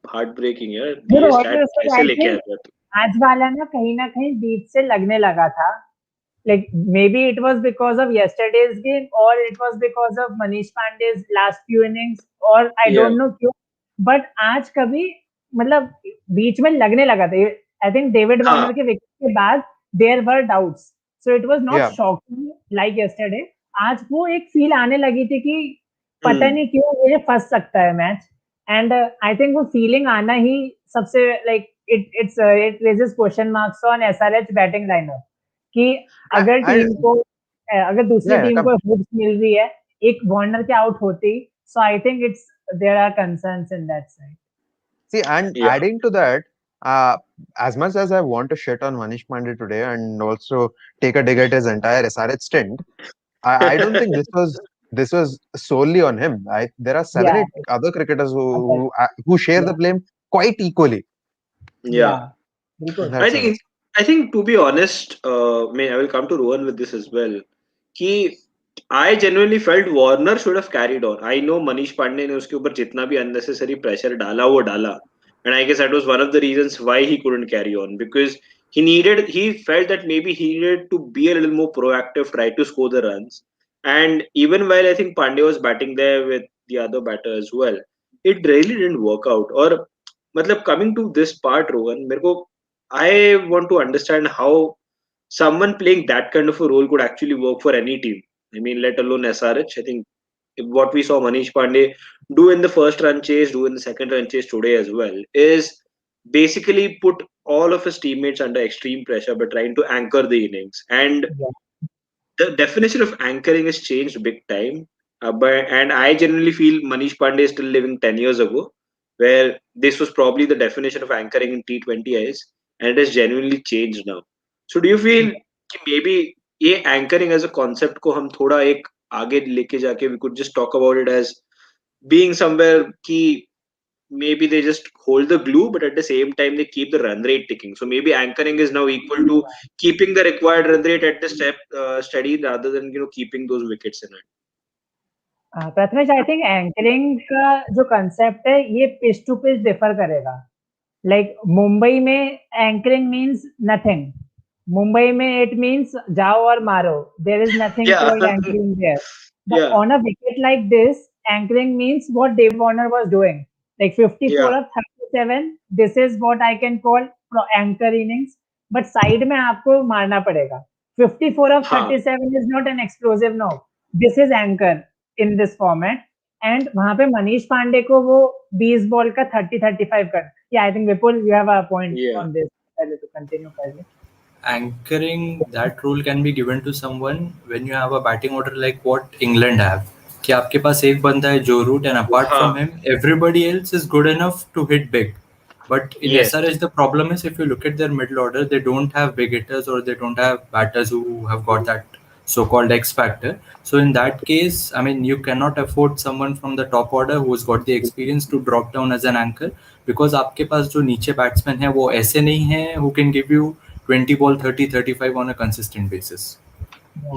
S2: heartbreaking. Yeah,
S7: You
S2: ये
S7: know what
S2: stat
S7: is
S2: कैसे
S7: I
S2: लेके
S7: think
S2: आया था?
S7: आज वाला ना कहीं बीच से लगने लगा था. Like maybe it was because of yesterday's game or it was because of Manish Pandey's last few innings or I
S2: Yeah.
S7: don't know क्यों. But आज कभी मतलब बीच में लगने लगा था. I think David
S2: हाँ.
S7: Warner के विकेट के बाद there were doubts. So it was not
S1: Yeah.
S7: shocking like yesterday. आज वो एक फील आने लगी थी कि पता
S2: Hmm.
S7: नहीं क्यों ये फंस सकता है मैच. And I think वो फीलिंग आना ही सबसे like it raises question marks on SRH batting lineup कि अगर टीम को अगर दूसरी टीम को हुक्स मिल रही है एक वार्नर के आउट होती so I think there are concerns in that side.
S1: See, and
S2: Yeah.
S1: adding to that, as much as I want to shit on Manish Pandey today and also take a dig at his entire SRH stint, I don't think this was solely on him. There are 7,
S7: Yeah.
S1: 8 other cricketers who share the blame quite equally.
S2: Yeah.
S7: बिल्कुल.
S2: I think I think, to be honest, I will come to Rohan with this as well. Ki I genuinely felt Warner should have carried on. I know Manish Pandey ने उसके ऊपर जितना भी unnecessary pressure डाला वो डाला, and I guess that was one of the reasons why he couldn't carry on, because he felt that maybe he needed to be a little more proactive, try to score the runs, and even while I think Pandey was batting there with the other batter as well, it really didn't work out. और मतलब coming to this part, Rohan, मेरे को I want to understand how someone playing that kind of a role could actually work for any team. I mean, let alone SRH. I think what we saw Manish Pandey do in the first run chase, do in the second run chase today as well, is basically put all of his teammates under extreme pressure by trying to anchor the innings. And
S7: Yeah.
S2: the definition of anchoring has changed big time. And I generally feel Manish Pandey is still living 10 years ago, where this was probably the definition of anchoring in T20 eyes, and it has genuinely changed now. So do you feel कि maybe ये anchoring as a concept को हम थोड़ा एक आगे लेके जाके we could just talk about it as being somewhere कि maybe they just hold the glue, but at the same time they keep the run rate ticking. So maybe anchoring is now equal to keeping the required run rate at the step steady rather than keeping those wickets in it.
S7: Prathamesh, I think anchoring का जो concept है ये pitch to pitch differ करेगा. Like Mumbai में anchoring means nothing. Mumbai में it means जाओ और मारो. There is nothing
S2: Yeah.
S7: Called anchoring there. But
S2: Yeah.
S7: On a wicket like this, anchoring means what Dave Warner was doing. Like 54
S2: Yeah.
S7: of 37, this is what I can call anchor innings. But side में आपको मारना पड़ेगा. 54 of
S2: हाँ.
S7: 37 is not an explosive, no. This is anchor in this format. And वहां पे मनीष पांडे को वो 20 ball का 30-35 कर. Yeah, I think Vipul, you have a point
S2: Yeah.
S7: on this. पहले तो continue करिए.
S8: Anchoring, that role can be given to someone when you have a batting order like what England have. कि आपके पास एक बंदा है जो रूट, and apart
S2: हाँ.
S8: from him everybody else is good enough to hit big. But in
S2: Yes.
S8: SRH the problem is, if you look at their middle order, they don't have big hitters or they don't have batters who have got that so-called X factor. So in that case, I mean, you cannot afford someone from the top order who's got the experience to drop down as an anchor, because आपके पास जो नीचे batsmen है वो ऐसे नहीं है who can give you 20 ball 30-35 on a consistent basis.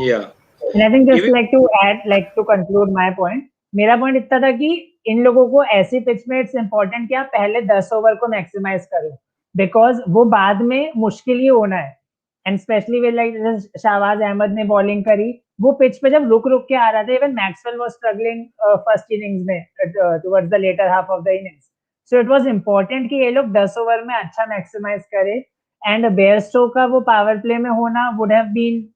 S2: Yeah.
S7: And I think just
S2: Even-
S7: like to add, like to conclude my point, मेरा point इतना था कि इन लोगों को ऐसी पिच में इट्स इम्पोर्टेंट कि आप पहले 10 ओवर को मैक्सिमाइज करो, बिकॉज वो बाद में मुश्किल ही होना है. And specially with like Shahbaz Ahmed ने बॉलिंग करी, वो पिच पे जब रुक रुक के आ रहा था, even Maxwell was struggling first innings में towards the latter half of the innings. So it was important कि ये लोग 10 ओवर में अच्छा मैक्सिमाइज करे. एंड बेयरस्टो का वो पावर प्ले में होना would have been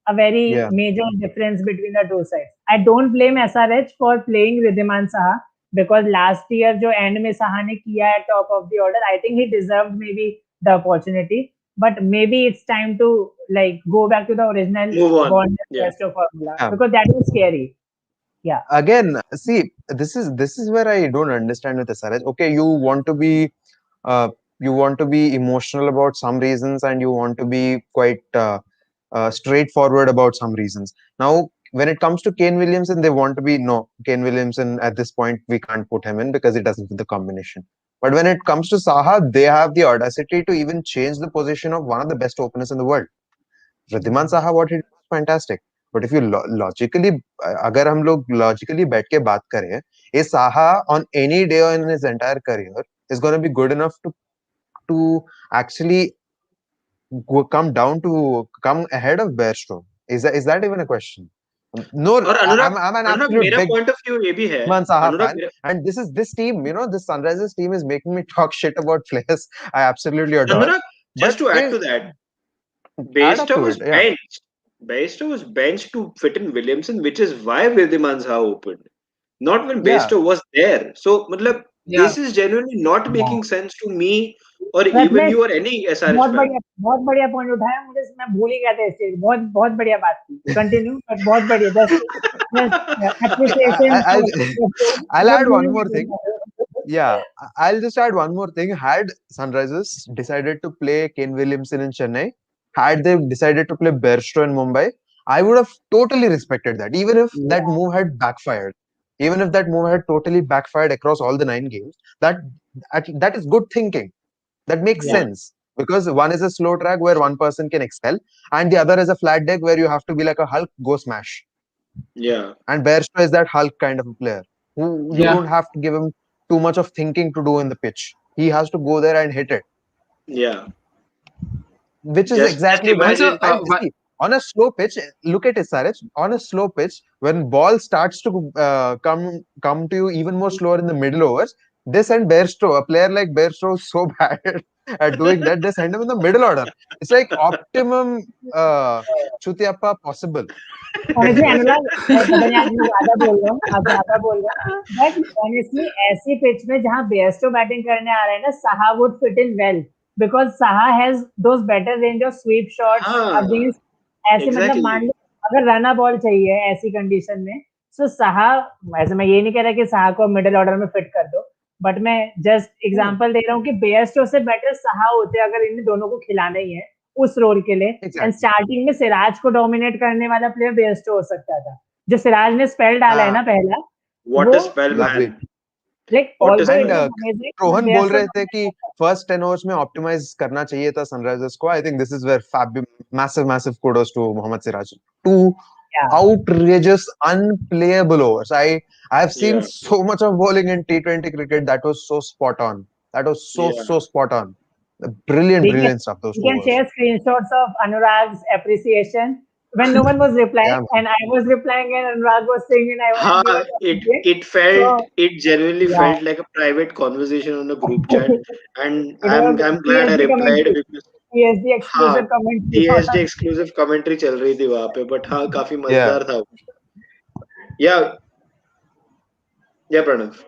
S7: a very major difference between the two sides. I don't blame SRH for playing Riddhiman Saha, because last year जो end में साहा ने किया है top of the order, I think he deserved maybe the opportunity. But maybe it's time to like go back to the original
S2: Move on.
S7: Warner-Beirstow formula, because that is scary. Yeah.
S1: Again, see, this is where I don't understand with SRH. Okay, you want to be emotional about some reasons, and you want to be quite straightforward about some reasons. Now, when it comes to Kane Williamson, they want to be, no, Kane Williamson at this point we can't put him in because he doesn't fit the combination. But when it comes to Saha, they have the audacity to even change the position of one of the best openers in the world. Riddhiman Saha, what he did was fantastic. But if you logically, अगर हम लोग logically बैठ के बात करें, ये Saha on any day in his entire career is going to be good enough to actually come ahead of Bairstow. Is that even a question? No,
S2: और अनुराग,
S1: I'm an
S2: Anurag
S1: absolute
S2: मेरा
S1: big
S2: point of view ये भी है.
S1: Man Saha
S2: Anurag
S1: fan, and this team, this Sunrisers team is making me talk shit about players I absolutely adore.
S2: Anurag, just to add to that, Bairstow was benched. Bairstow was benched to fit in Williamson, which is why Riddhiman Saha opened, not when Bairstow was there. So, मतलब, this is genuinely not making sense to me or even you or any SRH fan.
S7: बहुत बढ़िया point उठाया. मुझे मैं भूल ही गया था इस चीज. बहुत बहुत बढ़िया बात की. कंटिन्यू. बट बहुत बढ़िया.
S1: I'll add one more thing. Yeah, I'll just add one more thing. Had Sunrisers decided to play Kane Williamson in Chennai, had they decided to play Bairstow in Mumbai, I would have totally respected that. Even if that move had backfired, even if that move had totally backfired across all the 9 games, that is good thinking. That makes sense. because one is a slow track where one person can excel, and the other is a flat deck where you have to be like a Hulk, go smash.
S2: Yeah,
S1: And Bairstow is that Hulk kind of a player who you
S5: Yeah.
S1: don't have to give him too much of thinking to do in the pitch. He has to go there and hit it,
S2: yeah.
S1: which is
S2: Just
S1: exactly why.
S5: Also,
S2: imagine.
S1: And see, on a slow pitch, look at SRH. On a slow pitch, when ball starts to come to you even more slower in the middle overs, they send Bairstow. A player like Bairstow is so bad at doing that. They send him in the middle order. It's like optimum chutiappa possible.
S7: Honestly Anurag पता नहीं आज मैं ज्यादा बोल रहा हूँ आज ज्यादा बोल रहा हूँ बट ऑनेस्टली ऐसी पिच में जहाँ बेयस्टो बैटिंग करने आ रहे हैं ना Saha would fit in well because Saha has those better range of sweep shots
S2: हाँ,
S7: अगेंस्ट ऐसे मतलब मान
S2: exactly.
S7: लो अगर रना बॉल चाहिए ऐसी कंडीशन में सो साहा ऐसे मैं ये नहीं कह रहा कि साहा को मिडिल ऑर्डर में फिट कर दो बट मैं जस्ट एग्जांपल दे रहा हूँ कि बेयस्टो से बेटर साहा होते अगर इन दोनों को खिलाना ही है उस रोल के लिए एंड
S1: Exactly.
S7: स्टार्टिंग में सिराज को डोमिनेट करने वाला प्लेयर बेयस्टो हो सकता था जो सिराज ने स्पेल डाला है ना पहला
S2: What
S7: वो
S2: a spell,
S1: Lovely.
S2: man.
S7: Like
S2: What a
S7: although it
S1: And
S2: spell.
S7: Was amazing
S1: Rohan बोल
S7: बेयस्टो
S1: रहे थे कि फर्स्ट 10 ओवर्स में ऑप्टिमाइज करना चाहिए था सनराइजर्स को. I think this is where massive kudos to Mohammad Siraj. Two
S7: या
S1: outrageous unplayable overs. I've seen
S2: Yeah,
S1: so much of bowling in T20 cricket that was so spot on. That was
S2: yeah.
S1: so spot on. Brilliant,
S7: we can
S1: brilliant stuff, those
S7: we
S1: two
S7: can
S1: overs.
S7: share screenshots of Anurag's appreciation when no one was replying
S1: Yeah, man.
S7: and I was replying and Anurag was saying and we
S2: Ha,
S7: were talking.
S2: it felt,
S7: So
S2: it genuinely
S7: yeah,
S2: felt like a private conversation on a group chat, and
S7: it was
S2: I'm glad I
S7: PSG
S2: replied
S7: commentary,
S2: because
S7: PSG
S2: हाँ,
S7: exclusive commentary for
S2: TSD
S7: us.
S2: exclusive commentary चल रही थी वहाँ पे, but हाँ काफी
S1: Yeah.
S2: मजेदार था. Yeah, yeah, Pranav.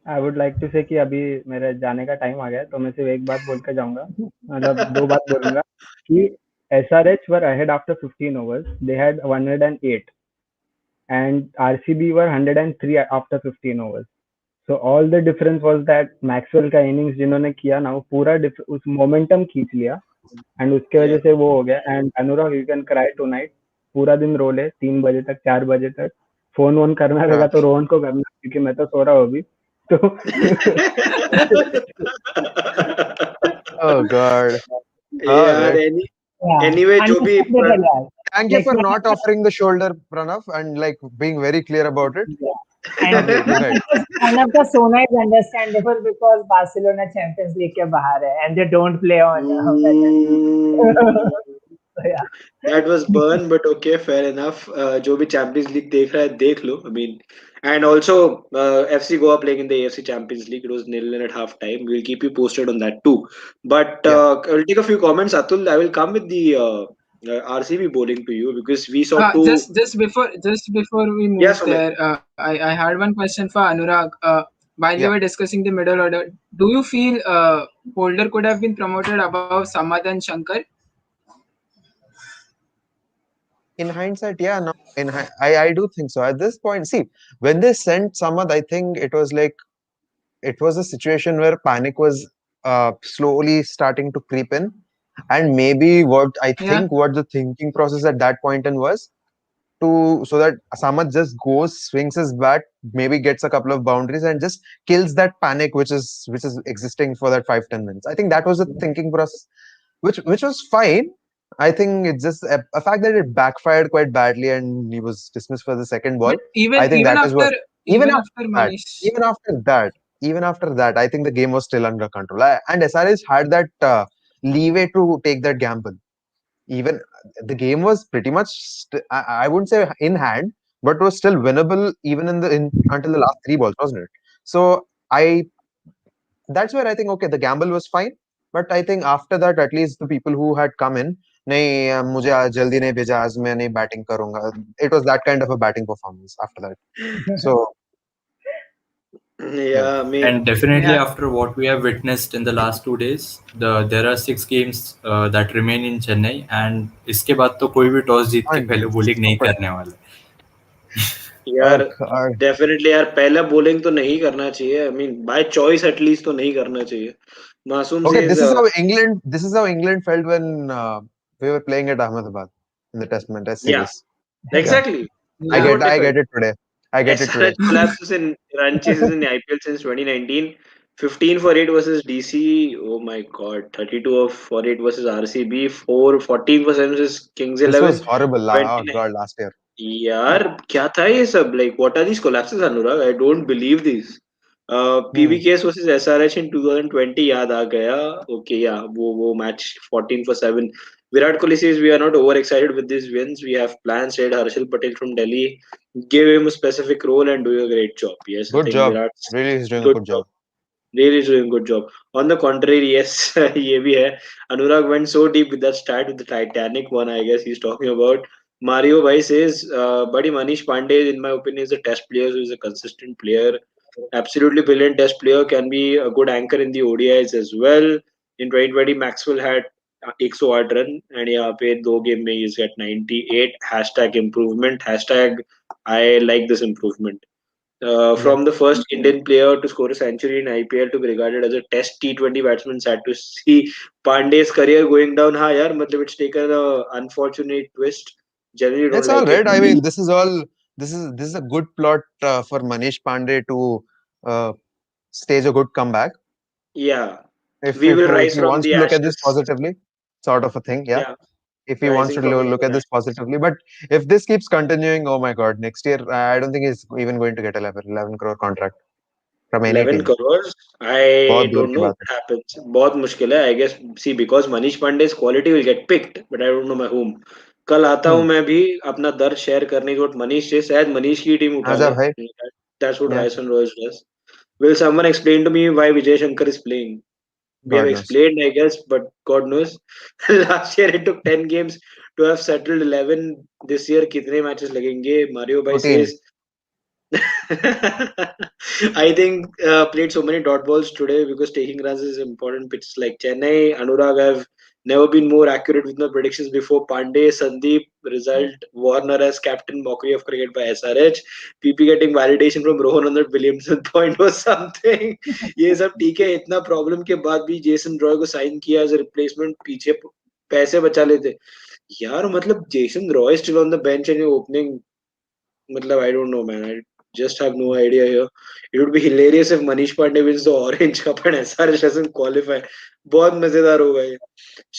S6: I would like to say कि अभी मेरे जाने का टाइम आ गया है तो मैं सिर्फ एक बात बोल के जाऊंगा मतलब दो बात बोलूंगा कि SRH were ahead after 15 overs they had 108 and RCB were 103 after 15 overs so all the difference was that Maxwell का innings जिन्होंने किया ना वो पूरा उस momentum खींच लिया एंड उसके वजह
S2: Yeah.
S6: से वो हो गया and Anurag you can cry tonight पूरा दिन रो ले 3 बजे तक 4 बजे तक फोन वोन करना रहेगा तो रोहन को करना क्योंकि मैं तो सो रहा हूँ अभी तो
S1: Oh God. All
S2: यार
S1: right.
S7: Yeah,
S2: anyway जो भी
S7: understandable यार.
S1: Thank you
S7: Like
S1: for not offering the shoulder, Pranav, and like being very clear about it.
S7: and
S1: Lovely. Good night.
S7: Pranav का सोना is understandable because Barcelona Champions League के बाहर है and they don't play on
S2: Mm,
S7: so yeah.
S2: that was burn, but okay, fair enough. जो भी Champions League देख रहा है देख लो. I mean, and also FC Goa playing in the AFC Champions League. It was 0-0 at half time. We'll keep you posted on that too. But
S1: Yeah.
S2: I'll take a few comments. Atul, I will come with the RCB bowling to you because we saw two.
S5: Just before we move
S2: Yeah, Sumit.
S5: there, I had one question for Anurag. While we
S1: Yeah.
S5: were discussing the middle order, do you feel Holder could have been promoted above Samad and Shankar?
S1: In hindsight, yeah, no. I do think so. At this point, see, when they sent Samad, I think it was like it was a situation where panic was slowly starting to creep in, and maybe what I
S5: Yeah.
S1: think what the thinking process at that point in was so that Samad just goes, swings his bat, maybe gets a couple of boundaries, and just kills that panic which is existing for that 5-10 minutes. I think that was the thinking process, which was fine. I think it's just a fact that it backfired quite badly, and he was dismissed for the second ball.
S5: But even
S1: I think
S5: even
S1: that is what
S5: after
S1: even
S5: even
S1: after
S5: after
S1: that,
S5: Manish,
S1: even after that, even after that, I think the game was still under control. And SRH had that leeway to take that gamble. Even the game was pretty much, I wouldn't say in hand, but was still winnable even until the last three balls, wasn't it? So that's where I think okay, the gamble was fine, but I think after that, at least the people who had come in, नहीं मुझे आज जल्दी नहीं भेजा आज मैं नहीं batting करूंगा. It was that kind of a batting performance after that. So yeah,
S2: Yeah, I mean,
S8: And definitely
S5: yeah,
S8: after what we have witnessed in the last 2 days, there are 6 games that remain in Chennai, and इसके बाद तो कोई भी toss जीत के
S1: fine.
S8: पहले bowling नहीं
S1: But
S8: करने वाला.
S2: यार
S1: God.
S2: डेफिनेटली यार पहला बॉलिंग तो नहीं करना चाहिए. I mean by choice at least तो नहीं करना चाहिए. मासूम
S1: Okay,
S2: says
S1: this is how England felt when we were playing at Ahmedabad in the Test
S2: yeah,
S1: series. Yeah,
S2: exactly. This
S5: yeah.
S2: is what they
S1: I
S2: felt.
S1: get it today. I get it today.
S2: SRH collapses in run chases in the IPL since 2019. 15 for 8 versus DC. Oh my god. 32 for 8 versus RCB. 14 for 7 versus Kings
S1: This was
S2: 11.
S1: horrible. Oh
S2: 29.
S1: God, last year.
S2: यार क्या था ये सब like what are these collapses Anurag I don't believe these
S1: Hmm.
S2: PBKS versus SRH in 2020 याद आ गया okay yeah वो match 14 for 7 Virat Kohli says we are not overexcited with these wins we have plans said Harshal Patel from Delhi give him a specific role and do a great job yes I
S1: Good
S2: think
S1: job.
S2: Virat's
S1: Really, he's doing a
S2: good
S1: good
S2: job
S1: job.
S2: really is doing good job on the contrary yes ये भी है Anurag went so deep with that stat with the Titanic one I guess he's talking about Mario Bhai says, Buddy Manish Pandey, in my opinion, is a test player who is a consistent player. Absolutely brilliant test player, can be a good anchor in the ODIs as well. In 2020, Maxwell had 108 run and यहाँ पे दो game में he's at 98. Hashtag improvement. Hashtag I like this improvement.
S1: Yeah.
S2: From the first Indian player to score a century in IPL to be regarded as a Test T20 batsman, sad to see Pandey's career going down. हाँ यार, मतलब it's taken a unfortunate twist. Generally, don't
S1: It's all
S2: like it.
S1: right. I mean, this is all. This is a good plot for Manish Pandey to uh, stage a good comeback.
S2: Yeah,
S1: If
S2: we
S1: if
S2: will
S1: if
S2: rise
S1: he
S2: from
S1: wants
S2: the
S1: to look at this
S2: ashes.
S1: positively, sort of a thing. Yeah.
S2: Yeah,
S1: If he wants
S2: rising
S1: to
S2: from
S1: look at
S2: the
S1: this positively, but if this keeps continuing, oh my God, next year I don't think he's even going to get 11 crore contract from any
S2: 11
S1: team.
S2: crores.
S1: बहुत
S2: I
S1: दूर
S2: don't
S1: की
S2: know
S1: बात है.
S2: what happens. बहुत मुश्किल है. I guess see because Manish Pandey's quality will get picked, but I don't know by whom. कल आता हूँ
S1: Hmm.
S2: मैं भी अपना दर्द शेयर करने की what मनीष से शायद मनीष की टीम उठा
S1: आजा
S2: ले.
S1: भाई.
S2: That's what
S1: Yeah.
S2: Ryerson Royce does. Will someone explain to me why Vijay Shankar is playing? We have
S1: God knows.
S2: explained, I guess, but God knows. Last year it took 10 games to have settled 11. This year कितने matches लगेंगे? Mario Bhai
S1: 14.
S2: says I think played so many dot balls today because taking runs is important. Pitches like Chennai, Anurag have never been more accurate with my predictions before. Pandey, Sandeep, result Warner as captain, mockery of cricket by SRH. PP getting validation from Rohan on that Williamson point was something. ये सब ठीक है इतना problem के बाद भी Jason Roy को sign किया एज रिप्लेसमेंट पीछे पैसे बचा लेते यार मतलब Jason Roy still on the bench and opening मतलब I don't know, man. I just have no idea here. It would be hilarious if Manish Pandey wins the Orange Cup and SRH doesn't qualify. बहुत मजेदार होगा ये.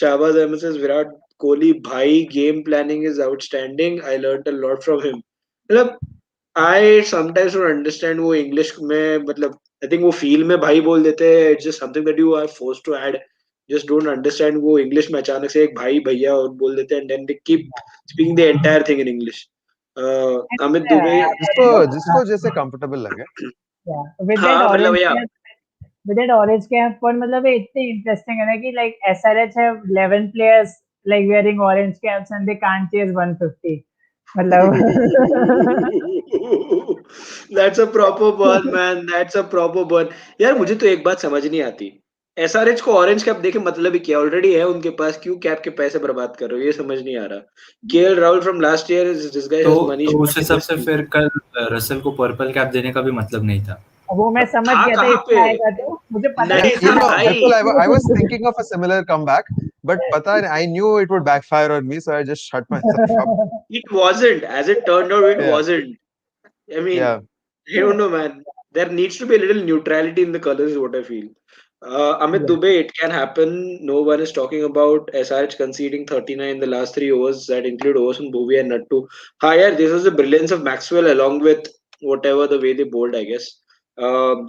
S2: Shahbaz Ahmed says Virat Kohli भाई game planning is outstanding. I learned a lot from him. मतलब I sometimes don't understand वो English में मतलब I think वो feel में भाई बोल देते हैं. It's just something that you are forced to add. Just don't understand वो English में अचानक से एक भाई भैया और बोल देते हैं and then they keep speaking the entire thing in English. Amit Dubey
S1: जिसको जिसको जैसे comfortable लगे.
S7: with that
S2: हाँ मतलब
S7: orange
S2: भैया
S7: cap, with that orange cap पर मतलब ये इतने interesting है ना कि like SRH have 11 players like wearing orange caps and they can't chase 150 मतलब
S2: That's a proper burn man. That's a proper burn. यार मुझे तो एक बात समझ नहीं आती एसआरएच को ऑरेंज कैप देके मतलब ही क्या ऑलरेडी है उनके पास क्यों कैप के पैसे बर्बाद कर रहे हो ये समझ नहीं आ रहा KL Rahul from last year this guy has Manish
S8: तो उस हिसाब से फिर कल रसल को पर्पल कैप देने का भी मतलब नहीं था.
S7: वो मैं समझ
S2: था
S7: गया था
S2: कहाँ
S7: इसमें
S2: पे
S7: आएगा तो मुझे पता
S2: नहीं
S7: था
S1: You
S2: था
S1: know,
S2: भाई
S1: Vipul, I was thinking of a similar comeback, but pata, I knew it would backfire on me, so I just shut myself up.
S2: it wasn't as it turned out it
S1: Yeah,
S2: wasn't I mean
S1: yeah.
S2: I don't know, man. There needs to be a little neutrality in the colors, is what I feel. Amit Dubey, it can happen. No one is talking about SRH conceding 39 in the last 3 overs that include overs from Bhuvi and Nattu. Higher, this was the brilliance of Maxwell along with whatever the way they bowled, I guess.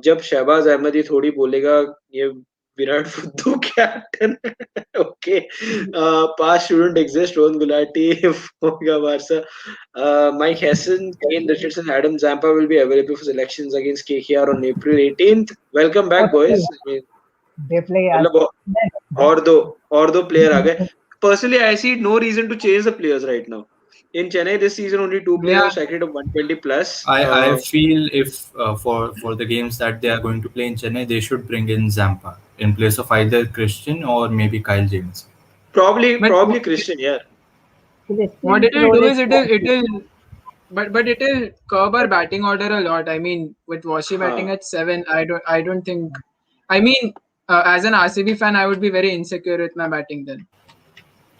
S2: जब शहबाज अहमद ये थोड़ी बोलेगा ये Virat फुद्दू captain okay पास shouldn't exist Rohan Gulati होगा Barça Mike Hessen, Kane Richardson, Adam Zampa will be available for selections against KKR on April 18th. Welcome back, boys. I mean,
S7: they play as
S2: मतलब और दो player आ गए. Personally, I see no reason to change the players right now. In Chennai this season, only 2 players
S5: Yeah.
S2: have striking rate of 120 plus.
S8: I feel if for the games that they are going to play in Chennai, they should bring in Zampa in place of either Christian or maybe Kyle James.
S2: Probably Christian, yeah.
S5: what it will do is but it will curb our batting order a lot. I mean, with Washi batting
S2: हाँ.
S5: at 7, I don't think. I mean, as an RCB fan, I would be very insecure with my batting then.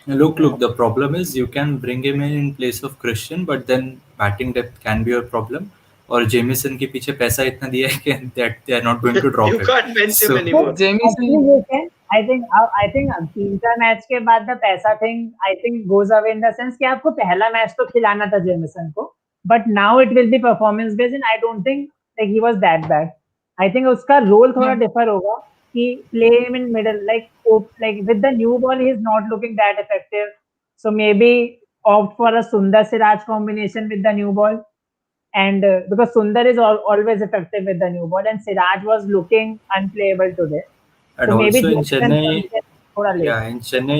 S8: Look. The problem is you can bring him in place of Christian, but then batting depth can be a problem. और Jameson के पीछे पैसा इतना दिया है कि that they are not going to drop
S2: You
S8: him.
S2: can't bench him
S8: So
S2: anymore.
S7: Actually,
S5: Jamieson,
S7: you can. I think 3-4 match के बाद the पैसा thing I think goes away in the sense कि आपको पहला मैच तो खिलाना था Jameson को, but now it will be performance based and I don't think like he was that bad. I think उसका role थोड़ा differ होगा कि play him in middle like with the new ball he is not looking that effective, so maybe opt for a Sundar Siraj combination with the new ball. And because Sundar is always effective with the new ball, and Siraj was looking unplayable today.
S8: and
S7: So maybe
S8: also in
S7: Jackson
S8: Chennai,
S7: thoda late.
S8: yeah, in Chennai,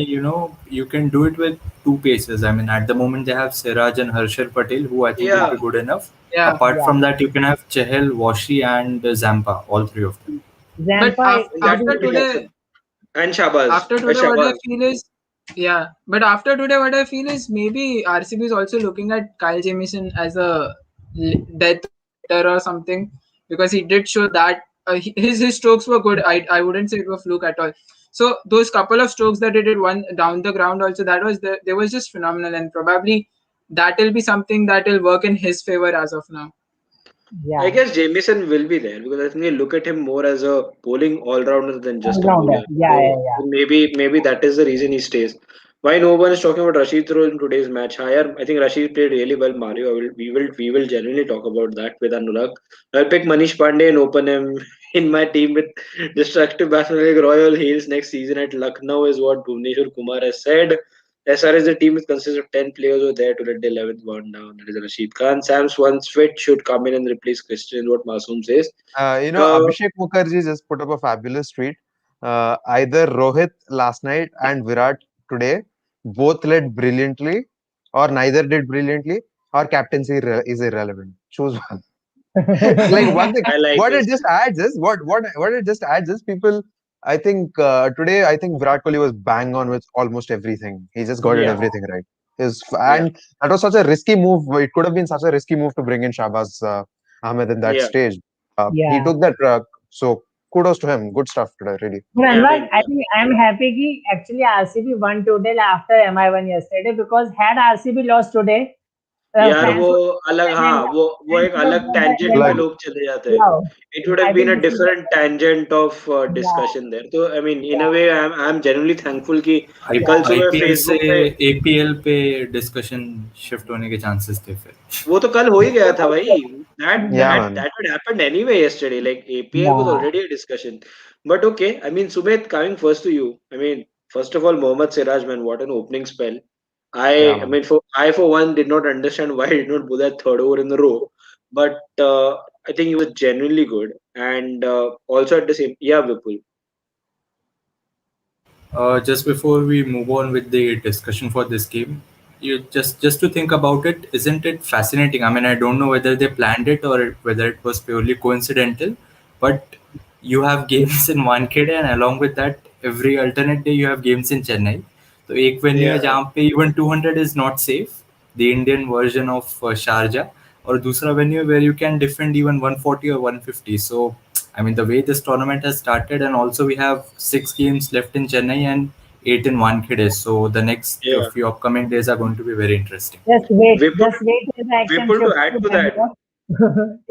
S8: you can do it with two paces. I mean, at the moment they have Siraj and Harshal Patel, who I think will
S2: Yeah.
S8: be good enough.
S5: yeah.
S8: Apart
S7: Yeah.
S8: from that, you can have Chahal, Washi, and Zampa, all three of them.
S5: But
S7: Zampa,
S2: That
S5: after
S2: would be
S5: today,
S2: awesome. And Shahbaz.
S5: after today, what I
S2: Shahbaz.
S5: feel is, yeah. But after today, what I feel is maybe RCB is also looking at Kyle Jamieson as a death hitter or something, because he did show that his strokes were good. I wouldn't say it was fluke at all. So those couple of strokes that he did, one down the ground also, that was they was just phenomenal, and probably that will be something that will work in his favor as of now.
S2: I
S7: yeah,
S2: guess Jamieson will be there because I think they look at him more as a bowling all-rounder than just a
S7: all-rounder.
S2: bowler.
S7: Yeah,
S2: So
S7: yeah.
S2: maybe that is the reason he stays. Why no one is talking about Rashid's role in today's match? Higher, I think Rashid played really well. Mario, we will genuinely talk about that with Anurag. I'll pick Manish Pandey and open him in my team with destructive batsman like Royal Heels next season at Lucknow is what Bhuvneshwar Kumar has said. SRH, the team consists of 10 players who are there to let the 11th one down. That is Rashid Khan. Sam's once fit should come in and replace Christian, what Masoom says. Uh,
S1: Abhishek Mukherjee just put up a fabulous tweet. Either Rohit last night and Virat today both led brilliantly, or neither did brilliantly, or captaincy is irrelevant. Choose one. Like one thing.
S2: I like
S1: What
S2: this.
S1: it just adds is what it just adds is people. I think today I think Virat Kohli was bang on with almost everything. He just got it
S2: Yeah,
S1: everything right.
S2: yeah,
S1: And that was such a risky move. It could have been such a risky move to bring in Shahbaz Ahmed in that
S2: yeah.
S1: stage. He
S7: Yeah.
S1: took that. So kudos to him. Good stuff today, really.
S7: But
S2: Yeah, I
S7: Anurag,
S2: mean,
S7: I think I'm happy कि actually RCB won today after MI won yesterday, because had RCB lost today,
S2: यार वो
S7: fans would
S2: अलग हाँ
S7: have
S2: वो
S7: fans
S2: एक
S7: would
S2: अलग
S7: have
S2: tangent पे
S1: Like,
S2: लोग चले जाते हैं.
S7: yeah.
S2: It would have
S7: I
S2: been
S7: think
S2: a
S7: this is
S2: different tangent of
S7: yeah,
S2: discussion there. तो I mean in a
S7: yeah,
S2: way I'm genuinely thankful कि कल
S7: yeah.
S2: सुबह
S8: IPL से
S2: Facebook पे
S8: APL पे डिस्कशन शिफ्ट होने के chances थे फिर.
S2: वो तो कल हो ही गया था भाई. That
S1: yeah,
S2: that
S1: man.
S2: that would happened anyway yesterday. Like APL was
S7: Yeah.
S2: already a discussion. But okay, I mean Sumit, coming first to you. I mean first of all, Mohammad Siraj, man, what an opening spell.
S1: Yeah,
S2: I
S1: man.
S2: mean for one did not understand why he did not bowl that third over in a row. But I think he was genuinely good. And also at the same, yeah, Vipul.
S8: Just before we move on with the discussion for this game, you just to think about it, isn't it fascinating? I mean, I don't know whether they planned it or whether it was purely coincidental, but you have games in Wankhede, and along with that, every alternate day you have games in Chennai. तो एक venue है
S2: Yeah,
S8: जहाँ पे even 200 is not safe, the Indian version of Sharjah, और दूसरा venue where you can defend even 140 or 150. So I mean, the way this tournament has started, and also we have 6 games left in Chennai and 8 in Wankhede. So the next
S2: yeah.
S8: few upcoming days are going to be very interesting.
S2: Vipul,
S7: Just wait till the action
S2: Vipul to
S7: shifts
S2: add
S7: to
S2: to that,
S7: Bangalore.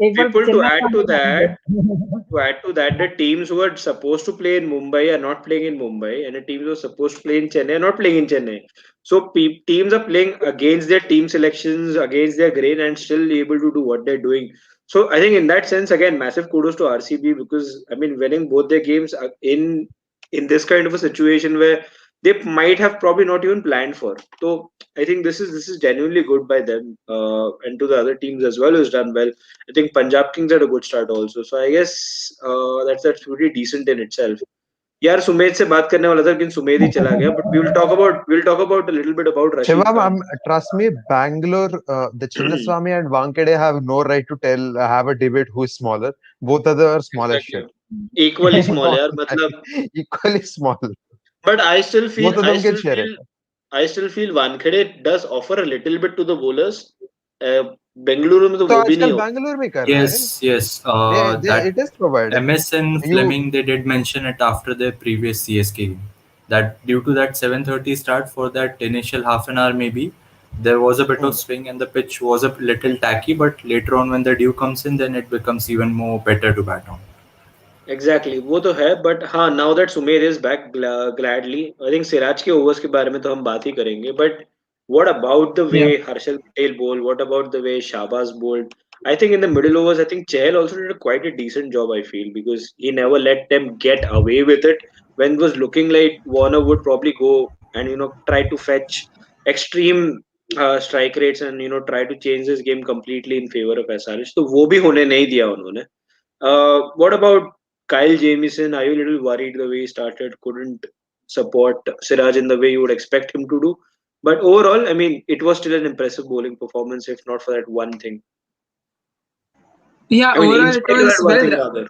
S7: एक बार
S2: Vipul to
S7: Chennai
S2: add to
S7: वाले
S2: that,
S7: जाएंगे.
S2: the teams who are supposed to play in Mumbai are not playing in Mumbai, and the teams who are supposed to play in Chennai are not playing in Chennai. So teams are playing against their team selections, against their grain, and still able to do what they're doing. So I think in that sense, again, massive kudos to RCB because I mean, winning both their games in this kind of a situation where they might have probably not even planned for. So I think this is genuinely good by them, and to the other teams as well who's done well. I think Punjab Kings had a good start also. So I guess that's pretty decent in itself. यार सुमेध से बात करने वाला था लेकिन सुमेध ही चला गया but we'll talk about a little bit about Rashid
S1: Shivam,
S2: Khan.
S1: trust me, Bangalore, the Chinnaswamy and Wankhede have no right to have a debate who is smaller. Both of them are small as
S2: Exactly.
S1: shit.
S2: Equally small यार मतलब
S1: Equally small.
S2: but I still feel
S1: Both of
S2: I
S1: them can
S2: still
S1: share it.
S2: feel I still feel Wankhede does offer a little bit to the bowlers. Bengaluru में तो
S1: तो
S2: वो भी नहीं
S1: आजकल
S2: हो.
S1: बैंगलोर में कर रहा है.
S8: Yes.
S1: It
S8: That
S1: is provided.
S8: MS
S1: You
S8: Fleming, they did mention it after their previous CSK game that due to that 7:30 start for that initial half an hour maybe, There was a bit
S1: Hmm.
S8: of swing and the pitch was a little tacky, but later on when the dew comes in, then it becomes even more better to bat on.
S2: Exactly वो तो है but हाँ now that Sumer is back gladly I think Siraj के overs के बारे में तो हम बात ही करेंगे but what about the way
S3: Yeah.
S2: Harshal Patel bowl what about the way Shahbaz bowled I think in the middle overs, I think Chahal also did a quite a decent job. I feel because he never let them get away with it. When it was looking like Warner would probably go and try to fetch extreme strike rates and try to change this game completely in favor of SRH. तो वो भी होने नहीं दिया उन्होंने. What about Kyle Jamieson? Are you a little worried the way he started? Couldn't support Siraj in the way you would expect him to do. But overall, I mean, it was still an impressive bowling performance, if not for that one thing.
S5: Yeah,
S2: I mean, in
S5: overall it
S2: spite of that
S5: was
S2: one thing, rather.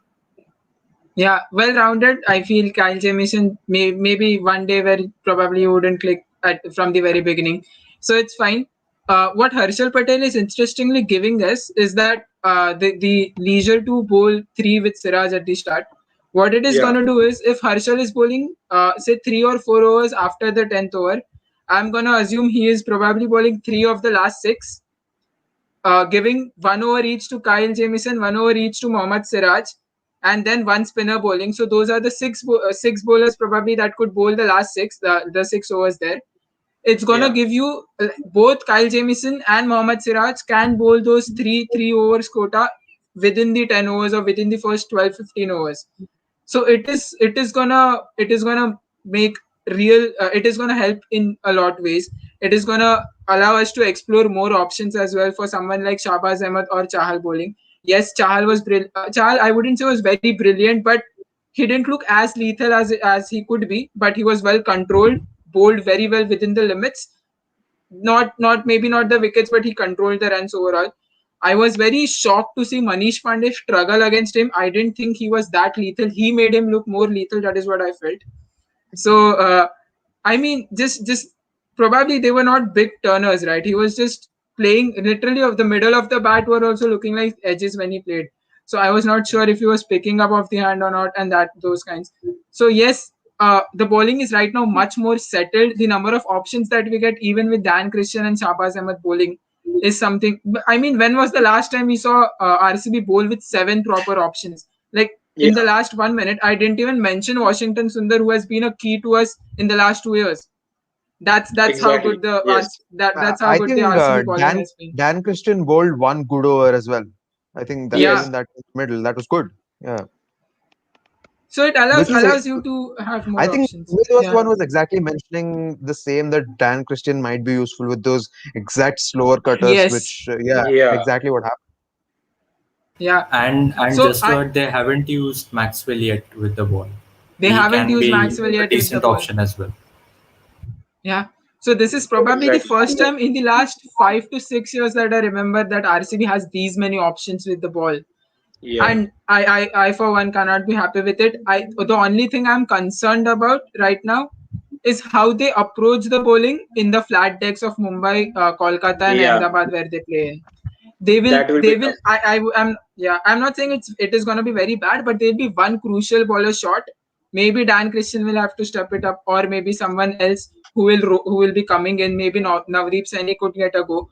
S5: yeah, well rounded. I feel Kyle Jamieson maybe one day where probably you wouldn't click from the very beginning. So it's fine. What Harshal Patel is interestingly giving us is that the leisure to bowl three with Siraj at the start. What it is
S2: Yeah,
S5: going to do is if Harshal is bowling, say 3 or 4 overs after the 10th over, I'm going to assume he is probably bowling 3 of the last 6, giving 1 over each to Kyle Jamieson, 1 over each to Mohammad Siraj, and then one spinner bowling. So those are the six bowlers probably that could bowl the last six, the 6 overs there. It's gonna
S2: yeah,
S5: give you both Kyle Jamieson and Mohammad Siraj can bowl those three overs quota within the 10 overs or within the first 12-15 overs. So it is gonna make real it is gonna help in a lot ways. It is gonna allow us to explore more options as well for someone like Shahbaz Ahmed or Chahal bowling. Yes, Chahal was Chahal, I wouldn't say was very brilliant, but he didn't look as lethal as he could be, but he was well controlled, bowled very well within the limits. Not maybe not the wickets, but he controlled the runs overall. I was very shocked to see Manish Pandey struggle against him. I didn't think he was that lethal. He made him look more lethal. That is what I felt. So I mean, just probably they were not big turners, right? He was just playing literally of the middle of the bat were also looking like edges when he played. So I was not sure if he was picking up off the hand or not, and that those kinds. So yes, the bowling is right now much more settled. The number of options that we get, even with Dan Christian and Shahbaz Ahmed bowling, is something. I mean, when was the last time we saw RCB bowl with 7 proper options? Like in the
S2: yeah.
S5: last 1 minute, I didn't even mention Washington Sundar, who has been a key to us in the last 2 years. That's how
S2: Exactly.
S5: good the
S2: Yes.
S5: that's how
S1: I
S5: good the
S1: think
S5: RCB bowling has been.
S1: Dan Christian bowled one good over as well. I think that
S5: Yeah.
S2: Yes.
S1: even that middle that was good. Yeah,
S5: So it
S1: which is
S5: allows you to have
S1: I
S5: more
S1: think
S5: options.
S1: Sumit was the
S5: Yeah.
S1: one who was exactly mentioning the same that Dan Christian might be useful with those exact slower cutters,
S5: Yes.
S1: which yeah,
S2: Yeah.
S1: exactly what happened.
S5: Yeah.
S8: And
S5: So
S8: just to add, they haven't used Maxwell yet with the ball.
S5: they
S8: He
S5: haven't
S8: can
S5: used
S8: be
S5: Maxwell
S8: a
S5: yet with the
S8: decent
S5: ball.
S8: option as well.
S5: Yeah. So this is probably the
S2: Exactly.
S5: first time in the last 5 to 6 years that I remember that RCB has these many options with the ball.
S2: Yeah.
S5: And I for one cannot be happy with it. The only thing I'm concerned about right now is how they approach the bowling in the flat decks of Mumbai, Kolkata, and
S2: Yeah.
S5: Ahmedabad where they play in. They will
S2: That will be
S5: they will
S2: tough.
S5: I'm yeah, I'm not saying it is going to be very bad, but there'll be one crucial bowler shot. Maybe Dan Christian will have to step it up, or maybe someone else who will be coming in. Maybe not Navdeep Saini could get a go,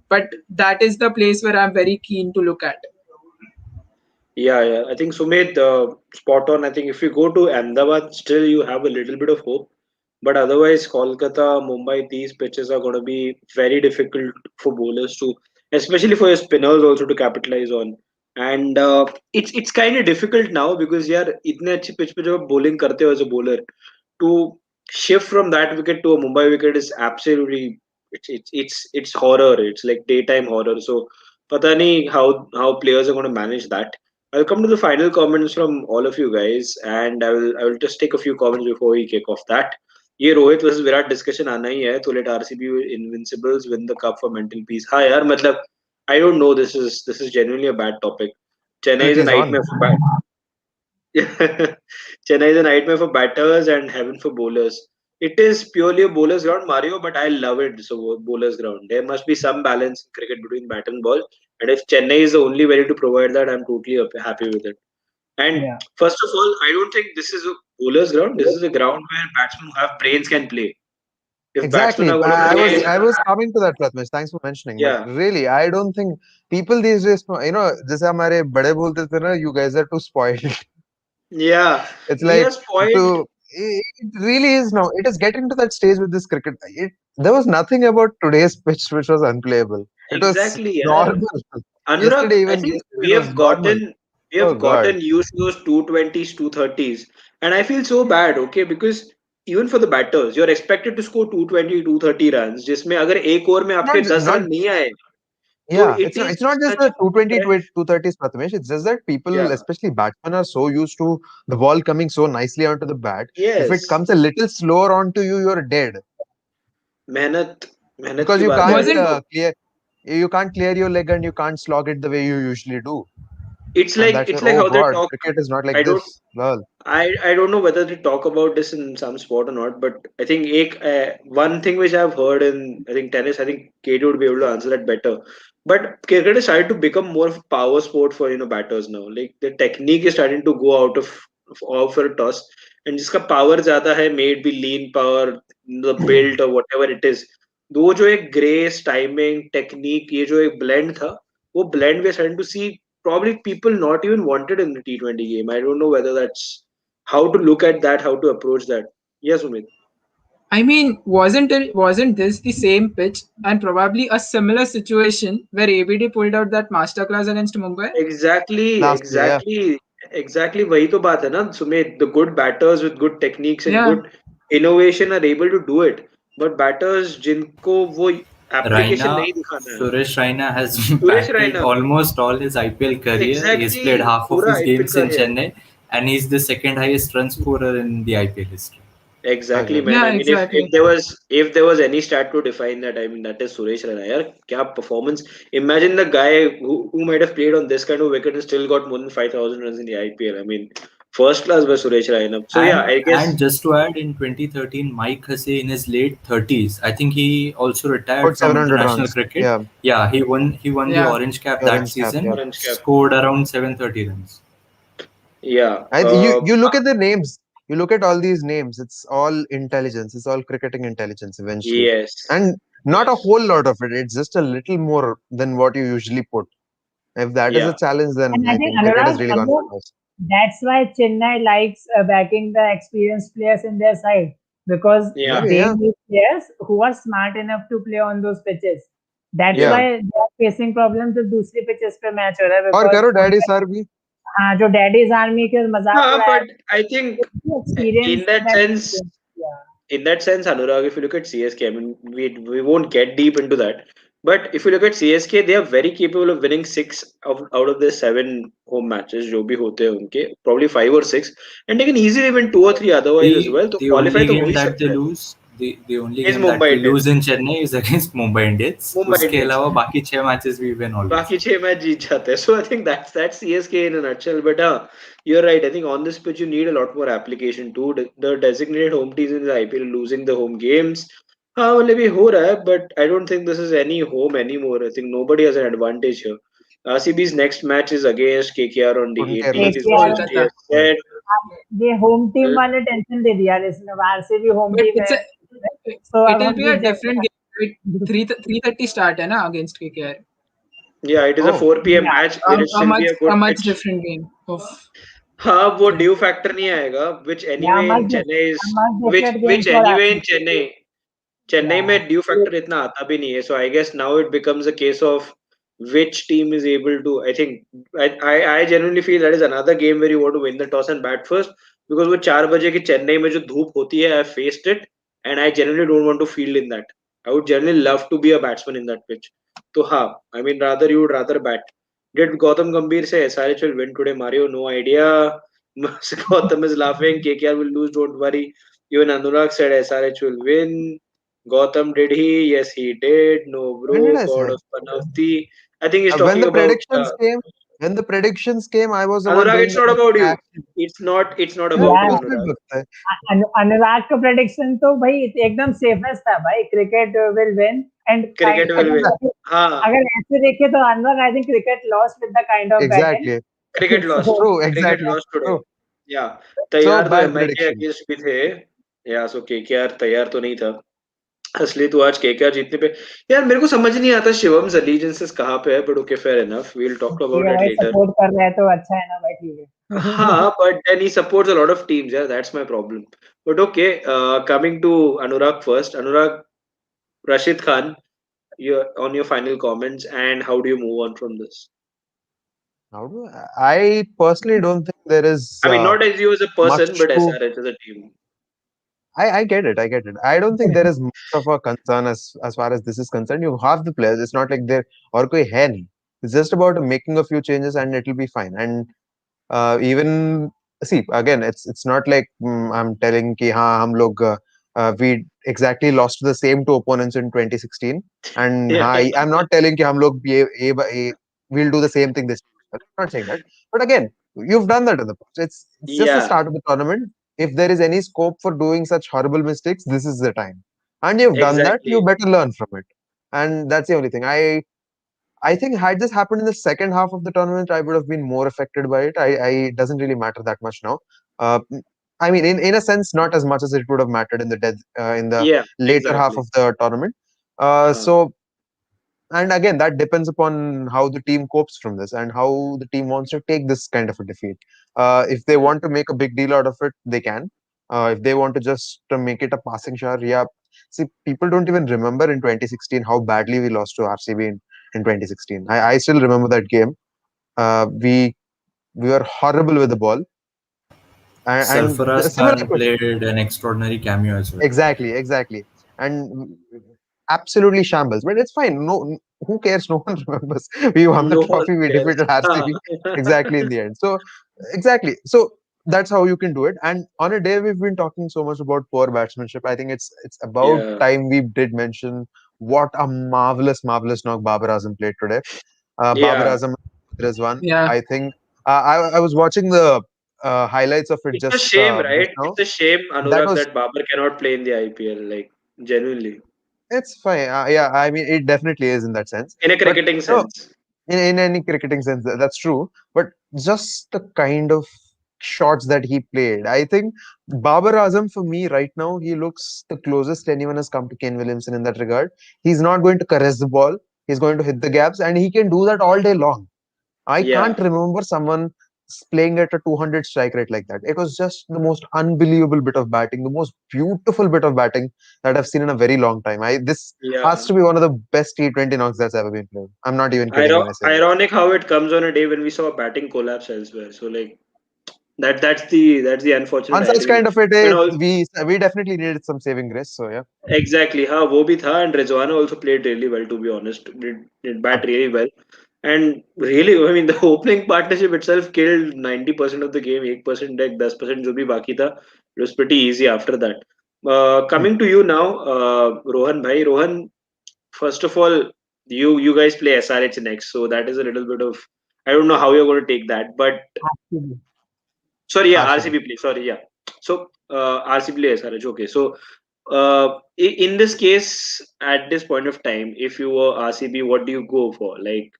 S5: but that is the place where I'm very keen to look at.
S2: Yeah, yeah. I think Sumit, spot on. I think if you go to Ahmedabad, still you have a little bit of hope. But otherwise, Kolkata, Mumbai, these pitches are going to be very difficult for bowlers to, especially for your spinners also to capitalize on. And it's kind of difficult now because यार इतने अच्छे pitch पे जब आप bowling करते हो as a bowler, to shift from that wicket to a Mumbai wicket is absolutely it's horror. It's like daytime horror. So पता नहीं how players are going to manage that. I'll come to the final comments from all of you guys, and I will just take a few comments before we kick off that. ये Rohit versus Virat discussion आना ही है तो let RCB invincibles win the cup for mental peace हाँ यार मतलब I don't know this is genuinely a bad topic. Chennai
S1: It
S2: is a
S1: is on.
S2: nightmare for Chennai is a nightmare for batters and heaven for bowlers. It is purely a bowler's ground, Mario, but I love it. So bowler's ground. There must be some balance in cricket between bat and ball. And if Chennai is the only way to provide that, I'm totally happy with it. And
S6: Yeah.
S2: first of all, I don't think this is a bowler's ground. This is a ground where batsmen who have brains can play. If batsmen
S1: Exactly.
S2: are going to play,
S1: I was coming to that, Pratmesh. Thanks for mentioning. But
S2: yeah,
S1: really, I don't think people these days, जैसे हमारे बड़े बोलते थे ना, you guys are too spoiled.
S2: yeah,
S1: It's
S2: we
S1: like
S2: are spoiled.
S1: it really is now. It is getting to that stage with this cricket. There was nothing about today's pitch which was unplayable. It was
S2: Exactly, yeah.
S1: normal.
S2: Anurag,
S1: Yesterday,
S2: I
S1: even
S2: think
S1: yesterday, it was normal.
S2: we
S1: Oh
S2: have
S1: God.
S2: gotten used to those 220s, 230s, and I feel so bad, okay, because even for the batters, you're expected to score 220, 230 runs, जिसमें अगर एक over में आपके 10
S1: Not
S2: run नहीं आए, तो
S1: Yeah,
S2: it is
S1: it's not just
S2: such
S1: the
S2: a
S1: 220
S2: fresh,
S1: 230s, Prathamesh. It's just that people,
S2: yeah,
S1: especially batsmen, are so used to the ball coming so nicely onto the bat. If it
S2: yes,
S1: comes a little slower onto you, you're dead
S2: मेहनत मेहनत
S1: because
S2: की बात है
S5: wasn't
S2: तो
S1: you can't clear your leg and you can't slog it the way you usually do. And that's where,
S2: it's like
S1: oh
S2: how they
S1: God,
S2: talk.
S1: cricket is not like
S2: I don't
S1: this. Lol.
S2: I don't know whether to talk about this in some sport or not, but I think one thing which I've heard in I think tennis, I think Katie would be able to answer that better. But cricket is starting to become more of a power sport for batters now. Like the technique is starting to go out for a toss, and जिसका power ज़्यादा है, may it be lean power, the build or whatever it is. वो जो एक grace, timing, technique, ये जो एक blend था, वो blend we are starting to see probably people not even wanted in the T20 game. I don't know whether that's how to look at that, how to approach that. Yes, Umid.
S5: I mean, wasn't this the same pitch and probably a similar situation where ABD pulled out that masterclass against Mumbai?
S2: Exactly,
S1: Last year, yeah.
S2: exactly. वही तो बात है ना, Sumit. The good batters with good techniques and
S5: Yeah.
S2: good innovation are able to do it. But batters जिनको वो application
S8: Raina,
S2: नहीं दिखाना है.
S8: Suresh Raina has
S2: Suresh
S8: batted
S2: Raina,
S8: almost all his IPL career. He's
S2: exactly,
S8: played half of
S2: पूरा
S8: his
S2: IPL
S8: games in
S2: career.
S8: Chennai, and he's the second highest run scorer in the IPL history.
S2: Exactly,
S1: Okay.
S2: man.
S5: Yeah,
S2: I mean,
S5: exactly.
S2: if there was any stat to define that, I mean, that is Suresh Raina. यार, क्या performance! Imagine the guy who might have played on this kind of wicket and still got more than 5,000 runs in the IPL. I mean, first class by Suresh Raina. So yeah, I guess
S8: And just to add, in 2013, Mike Hussey in his late 30s, I think he also retired
S1: About
S8: from
S1: 700
S8: international
S1: runs.
S8: cricket.
S1: Yeah.
S8: Yeah, he won the
S5: Yeah.
S8: orange cap that
S1: Orange cap. Yeah.
S8: season,
S2: orange cap.
S8: scored around 730 runs.
S2: Yeah.
S1: You look at the names. You look at all these names. It's all intelligence. It's all cricketing intelligence eventually,
S2: Yes.
S1: and not a
S2: Yes.
S1: whole lot of it. It's just a little more than what you usually put. If that is a
S2: Yeah.
S1: challenge, then
S7: And I
S1: I
S7: think
S1: think cricket has really gone
S7: Anurag,
S1: for us.
S7: that's why Chennai likes backing the experienced players in their side because
S2: Yeah.
S1: Maybe,
S7: they
S1: yeah,
S7: need players who are smart enough to play on those pitches. That's
S2: Yeah.
S1: yeah.
S7: why they are facing problems with दूसरी pitches पे match हो रहा है
S1: और
S7: because
S1: करो daddy
S7: उनका
S1: sir भी
S7: हाँ जो डैडीज आर्मी के मजाक उड़ाया
S2: But I think
S7: experience
S2: in that
S7: that
S2: sense, Anurag, if you look at CSK, I mean, we won't get deep into that. But if you look at CSK, they are very capable of winning out of their seven home matches, जो भी होते हैं उनके, probably five or six, and they can easily win two or three otherwise as
S8: The
S2: well. तो
S8: the
S2: qualify
S8: only
S2: तो हो
S8: game
S2: he
S8: that they
S2: सकता है.
S8: lose, the only
S2: Is
S8: game that
S2: Mumbai
S8: we lose
S2: Indians.
S8: in Chennai is against Mumbai Indians.
S2: Mumbai
S8: उसके
S2: Indians.
S8: अलावा बाकी 6 matches we win always.
S2: बाकी 6 match जीत जाते हैं. So I think that's CSK in a nutshell. But you're right. I think on this pitch you need a lot more application too. The designated home teams in the IPL losing the home games. हाँ मतलब ये हो रहा है, but I don't think this is any home anymore. I think nobody has an advantage here. RCB's next match is against KKR on the
S1: couldn't care less.
S2: 18th, is what
S7: KKR
S2: SG
S5: Kolkata.
S2: has said.
S7: ये home team
S2: Uh,
S7: वाले tension दे दिया यार इसने बाहर से भी home
S5: But
S7: team है तो अब
S5: it'll
S7: हम
S5: be a
S7: जीत
S5: different
S7: जाएंगे
S5: game. Right? 3:30 start है ना against KKR.
S2: yeah, it is a
S1: Oh,
S2: 4 p.m.
S7: Yeah.
S2: match. Will it
S5: A
S2: still be
S5: much
S2: a good
S5: a much
S2: pitch?
S5: different game. Of
S2: हाँ वो
S5: yeah.
S2: Due factor नहीं आएगा, which
S7: Yeah,
S2: anyway in Chennai is
S7: a much different game
S2: which
S7: for
S2: anyway in
S7: RCB.
S2: Chennai
S7: Yeah.
S2: में dew factor इतना आता भी नहीं है. So I guess now it becomes a case of which team is able to. I think I genuinely feel that is another game where you want to win the toss and bat first, because वो 4 बजे की चेन्नई में जो धूप होती है, I faced it and I genuinely don't want to field in that. I would genuinely love to be a batsman in that pitch. तो हाँ, I mean rather you would rather bat. Did Gautam Gambhir say SRH will win today, Mario? No idea. Gautam is laughing. KKR will lose, don't worry. Even Anurag said SRH will win. Gautam, did he? Yes, he did. No,
S1: when did
S2: bro.
S1: I
S2: God
S1: say?
S2: of Panavti. I think he's
S1: When
S2: talking
S1: the
S2: about
S1: predictions came, I was the one
S2: Anurag.
S1: doing
S2: It's
S1: the
S2: not about you.
S1: action.
S2: It's not. It's not
S1: Well,
S2: about you,
S7: Yeah.
S1: उसमें
S2: Anurag.
S1: लगता है.
S7: अनुराग का prediction तो भाई एकदम safest था भाई cricket will win and
S2: Cricket will win. हाँ,
S7: अगर ऐसे देखे तो Anurag I think cricket lost with the kind of batting
S1: Exactly.
S2: cricket lost.
S1: True.
S2: Cricket
S1: Exactly.
S2: lost today.
S1: True.
S2: Yeah.
S1: So
S2: तैयार तो
S1: bad
S2: MI के
S1: prediction.
S2: अगेंस्ट भी थे. Yeah. So KKR तैयार तो नहीं था. असली तो आज केकेआर जीतने पे यार मेरे को समझ नहीं आता शिवम्स allegiances कहाँ पे है, but okay, fair enough, we'll talk
S7: ठीक
S2: about
S7: है
S2: that
S7: भाई,
S2: later.
S7: सपोर्ट कर रहा है तो अच्छा है ना भाई, ठीक है।
S2: हाँ, but then he supports a lot of teams, yeah, that's my problem. But okay, coming to Anurag first. Anurag, Rashid Khan, on your final comments, and how do you move on from this?
S1: I personally don't think there is
S2: I mean, not as you as a person,
S1: much
S2: but
S1: to.
S2: SRH as a team.
S1: I get it. I get it. I don't think there is much of a concern as far as this is concerned. You have the players. It's not like they're or koi hai nahi. It's just about making a few changes and it'll be fine. And even see again, it's not like I'm telling ki ha hum log we exactly lost to the same two opponents in 2016. And
S2: Yeah,
S1: I'm not telling ki hum log we'll do the same thing this year. I'm not saying that. But again, you've done that in the past. It's just the
S2: yeah,
S1: start of the tournament. If there is any scope for doing such horrible mistakes, this is the time. And you've done that, you
S2: exactly.
S1: better learn from it. And that's the only thing. I think had this happened in the second half of the tournament, I would have been more affected by it. I it doesn't really matter that much now. Uh, I mean, in a sense, not as much as it would have mattered in the
S2: Yeah,
S1: later half
S2: exactly.
S1: of the tournament.
S2: Huh.
S1: So and again, that depends upon how the team copes from this and how the team wants to take this kind of a defeat. If they want to make a big deal out of it, they can. If they want to just make it a passing shower, yeah. See, people don't even remember in 2016 how badly we lost to RCB in 2016. I still remember that game. We were horrible with the ball, and a
S8: Sarfaraz
S1: similar
S8: Khan
S1: question.
S8: played an extraordinary cameo as well.
S1: Exactly. And absolutely shambles. But it's fine. No, who cares? No one remembers. We won the
S2: No one
S1: trophy. We
S2: cares.
S1: defeated
S2: Huh.
S1: RCB exactly in the end. So exactly. So that's how you can do it. And on a day we've been talking so much about poor batsmanship, I think it's about
S2: Yeah,
S1: time we did mention what a marvelous knock Babar Azam played today. Babar
S2: yeah.
S1: Azam Rizwan.
S5: Yeah.
S1: I think I was watching the highlights of it
S2: It's a shame,
S1: just
S2: right?
S1: now.
S2: It's a shame,
S1: That
S2: Anurag,
S1: was
S2: that Babar cannot play in the IPL. Like, genuinely,
S1: It's fine. Yeah, I mean, it definitely is in that sense.
S2: in a
S1: But
S2: cricketing
S1: no,
S2: sense.
S1: in any cricketing sense, that's true. But just the kind of shots that he played, I think Babar Azam for me right now, he looks the closest anyone has come to Kane Williamson in that regard. He's not going to caress the ball. He's going to hit the gaps, and he can do that all day long. I
S2: Yeah,
S1: can't remember someone playing at a 200 strike rate like that. It was just the most unbelievable bit of batting, the most beautiful bit of batting that I've seen in a very long time. I This has
S2: yeah.
S1: to be one of the best T20 knocks that's ever been played. I'm not even kidding when I say that.
S2: Ironic how it comes on a day when we saw a batting collapse elsewhere. So like that's the unfortunate
S1: On such
S2: irony.
S1: kind of a
S2: And
S1: day,
S2: all
S1: we definitely needed some saving grace. So yeah,
S2: exactly, हाँ वो भी था, and Rizwana also played really well, to be honest. Did bat really well. And really, I mean, the opening partnership itself killed 90% of the game. 1% deck, 10% जो भी बाकी था. It was pretty easy after that. Coming to you now, Rohan bhai. Rohan, first of all, you guys play SRH next, so that is a little bit of, I don't know how you're going to take that, but
S7: Actually,
S2: sorry, yeah,
S1: RCB.
S2: RCB play. Sorry, yeah. So RCB play SRH. Okay, so in this case, at this point of time, if you were RCB, what do you go for? Like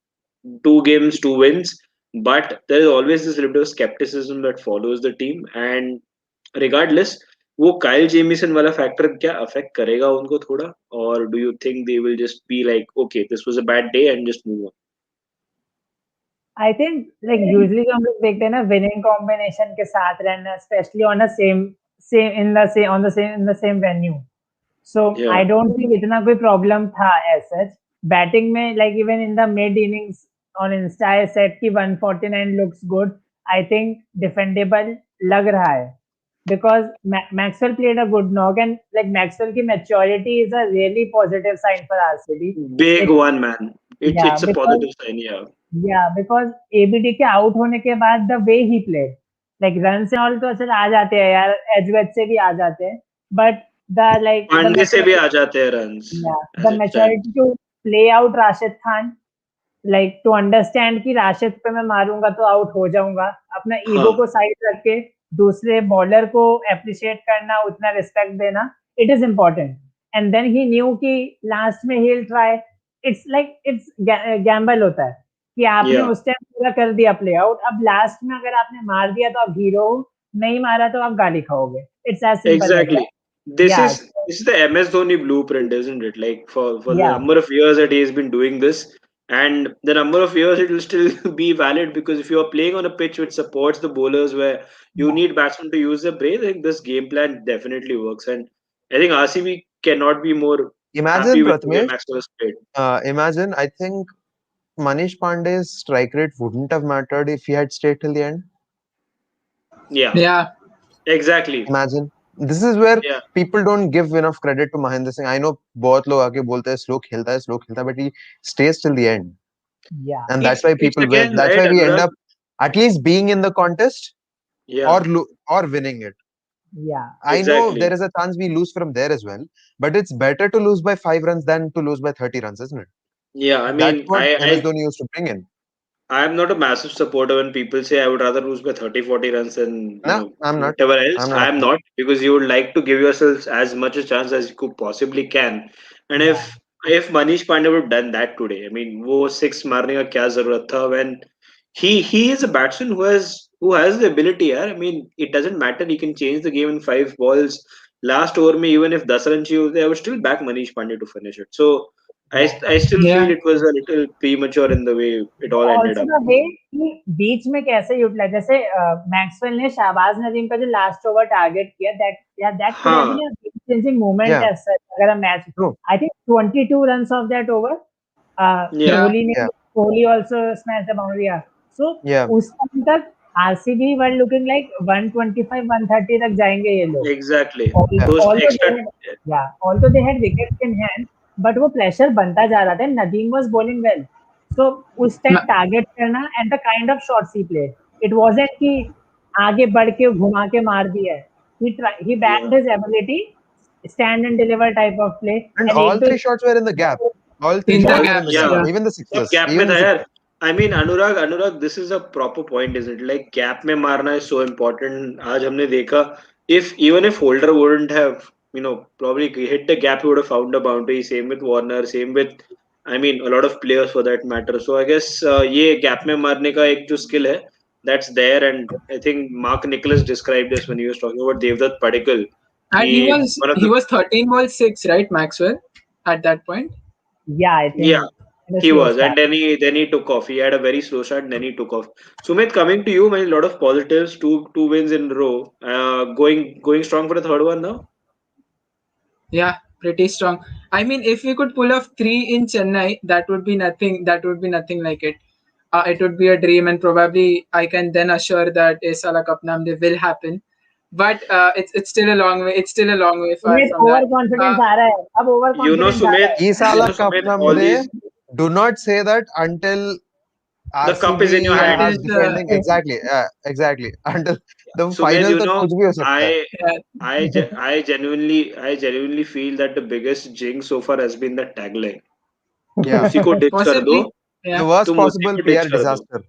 S2: 2 games, 2 wins, but there is always this little bit of skepticism that follows the team, and regardless, वो Kyle Jameson वाला factor क्या affect करेगा उनको थोड़ा, और do you think they will just be like okay this was a bad day and just move
S7: I think like usually हम लोग देखते हैं ना विनिंग कॉम्बिनेशन के साथ रहना, specially on a same same in the same on the same in the same venue. So
S2: on?
S7: I don't think इतना कोई प्रॉब्लम था एज सच बैटिंग में. Like even in the mid innings on Insta I said कि 149 looks good. I think defendable लग रहा है because Maxwell played a good knock, and like Maxwell की maturity is a really positive sign for RCB.
S2: Big
S7: It,
S2: one, man.
S7: yeah,
S2: It's a
S7: because
S2: positive sign, yeah.
S7: because ABD के out होने के बाद the way he played, like runs and all तो चल आ जाते हैं यार, एज वेज से भी आ जाते हैं, but the
S2: पांडे से भी आ
S7: maturity,
S2: जाते हैं runs
S7: yeah,
S2: as
S7: the
S2: it stands.
S7: maturity to play out Rashid Khan, like to understand कि राशिद पे मैं मारूंगा तो आउट हो जाऊंगा, अपना
S2: हाँ,
S7: ईगो को साइड रख के दूसरे बॉलर को एप्रिशिएट करना, उतना रिस्पेक्ट देना, it is important. And then he knew कि लास्ट में ही will try. It's like it's gamble होता है कि आपने
S2: या
S7: उस टाइम पूरा कर दिया प्ले आउट, अब लास्ट में अगर आपने मार दिया तो आप हीरो हो, नहीं मारा तो आप गाली खाओगे. It's as simple as
S2: exactly.
S7: That. Yeah,
S2: this is the MS Dhoni blueprint, isn't it? Like for the
S7: yeah,
S2: number of years that he has been doing this, and the number of years it will still be valid, because if you are playing on a pitch which supports the bowlers, where you
S7: yeah.
S2: need batsmen to use their brain, I think this game plan definitely works. And I think RCB cannot be more happy
S1: Imagine
S2: with the way
S1: Prathamesh.
S2: Maxwell has played.
S1: Imagine. I think Manish Pandey's strike rate wouldn't have mattered if he had stayed till the end.
S2: Yeah,
S5: Yeah.
S2: exactly.
S1: Imagine. This is where
S2: Yeah,
S1: people don't give enough credit to Mahendra Singh. I know बहुत लोग आके बोलते हैं slow खेलता है, but he stays till the end,
S7: Yeah.
S1: and that's why
S2: it's
S1: people win.
S2: again
S1: That's
S2: right,
S1: why we end
S2: Anurag.
S1: up at least being in the contest
S2: Yeah,
S1: or winning it.
S7: Yeah.
S1: I know
S2: exactly.
S1: there is a chance we lose from there as well, but it's better to lose by 5 runs than to lose by 30 runs, isn't it?
S2: Yeah, I
S1: That's
S2: mean,
S1: what MS Dhoni used to bring in.
S2: I'm not a massive supporter when people say I would rather lose by 30, 40 runs than,
S1: Nah, I'm not.
S2: whatever else.
S1: I'm not.
S2: I'm not, because you would like to give yourselves as much a chance as you could possibly can. And
S7: Yeah.
S2: if Manish Pandey would have done that today, I mean, wo six marne ka kya zarurat tha, when he is a batsman who has the ability, yaar. I mean, it doesn't matter. He can change the game in 5 balls. Last over me, even if 10 runs चाहिए होते, I would still back Manish Pandey to finish it. So
S7: Yeah.
S2: I still
S5: Yeah.
S2: feel it was a little premature in the way it all ended
S7: also
S2: up.
S7: The way कि बीच में कैसे utilise, जैसे Maxwell ने शहबाज नदीम का जो last over target किया, that could have
S2: हाँ,
S7: been a changing moment
S1: Yeah,
S7: as such अगर हम match,
S1: true.
S7: I think 22 runs off that over,
S2: yeah,
S5: Yeah.
S7: Kohli ने
S1: Yeah,
S7: Kohli also smash the boundary, so
S1: yeah.
S7: उस time तक RCB were looking like 125 130 तक जाएंगे ये लोग,
S2: exactly.
S1: Yeah.
S2: Those
S7: although they
S2: extra,
S7: had, yeah, although they had wickets in hand, but वो pressure बनता जा रहा था, Nadeem was bowling well, so उस टाइम
S5: Ma-
S7: टारगेट करना and the kind of shots he played, it wasn't कि आगे बढ़ के घुमा के मार दिया है, he
S2: yeah,
S7: backed his ability, stand and deliver type of play,
S1: And
S7: and
S1: all
S7: एक दो,
S1: three shots were in the gap. All three
S5: In the
S1: shots were in the
S5: gaps.
S1: gap.
S2: yeah.
S5: Yeah.
S1: Even the
S2: सब
S1: sixes.
S2: gap में
S1: Even the
S2: था यार.
S1: sixes.
S2: I mean, Anurag, this is a proper point, isn't it? Like gap में मारना is so important. आज हमने देखा, if even if Holder wouldn't have, probably hit the gap, he would have found a boundary. Same with Warner. Same with, I mean, a lot of players for that matter. So I guess ये gap में मारने का एक जो skill है, that's there. And I think Mark Nicholas described this when he was talking about Devdutt Padikkal.
S5: And he
S2: He
S5: was
S2: one of
S5: he
S2: the
S5: was 13 ball 6, right, Maxwell, at that point?
S7: yeah, I
S2: Yeah,
S7: think in a
S2: he
S7: slow
S2: was,
S7: start.
S2: and then he took off. He had a very slow start, and then he took off. Sumit, coming to you, man, a lot of positives. Two wins in a row. Going strong for the third one now.
S5: Yeah, pretty strong. I mean, if we could pull off 3 in Chennai, that would be nothing. That would be nothing like it. It would be a dream, and probably I can then assure that Esala Cup Namde will happen. But it's still a long way. It's still a long way far
S7: तुम्हें
S5: from
S7: over
S5: that.
S7: Confidence आ रहा है, अब over confidence आ रहा
S2: Sumit,
S7: है.
S1: Isala
S2: Sumit,
S1: Kapnam
S2: all
S1: De.
S2: these,
S1: Do not say that until
S2: the cup is in your
S1: RCB
S2: hand.
S1: are
S5: Until the
S1: defending. Exactly. Exactly. Until the
S2: Sumit,
S1: final तक कुछ भी हो सकता है.
S2: I
S5: yeah,
S2: I genuinely feel that the biggest jinx so far has been the tagline. कि
S1: Yeah.
S2: उसी को ditch कर दो,
S5: possibly,
S1: The
S5: yeah,
S1: worst
S2: तुम उसी
S1: possible
S2: को ditch
S1: PR
S2: कर दो.
S1: disaster.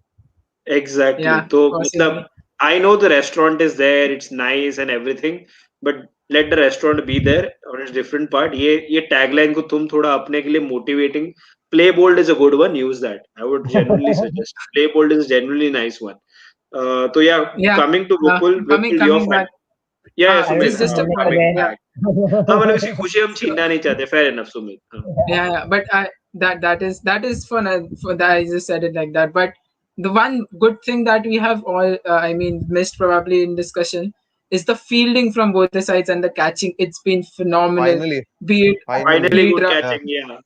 S2: Exactly.
S5: yeah,
S2: So,
S5: possibly.
S2: matlab, I know the restaurant is there, it's nice and everything, but let the restaurant be there on its different part. ये tagline को तुम थोड़ा अपने के लिए motivating. Play bold is a good one. Use that. I would genuinely suggest. Play bold is a genuinely nice one. So yeah,
S5: Yeah,
S2: coming to
S5: coming
S2: Vipul, your
S5: coming
S2: final.
S5: back.
S2: Yeah,
S7: अरे
S2: Sumit.
S5: Just a
S7: सुनने
S5: point.
S7: लग
S2: Coming
S7: गए.
S5: Yeah,
S2: back. हाँ मतलब इसकी खुशी हम छीनना नहीं चाहते. Fair enough, Sumit. हाँ.
S5: yeah. But that is for that. I just said it like that. But the one good thing that we have all, I mean, missed probably in discussion is the fielding from both the sides and the catching. It's been phenomenal.
S1: Finally.
S5: Be it
S1: Finally.
S2: Finally,
S5: be it
S2: good
S1: Yeah.
S2: catching. Yeah.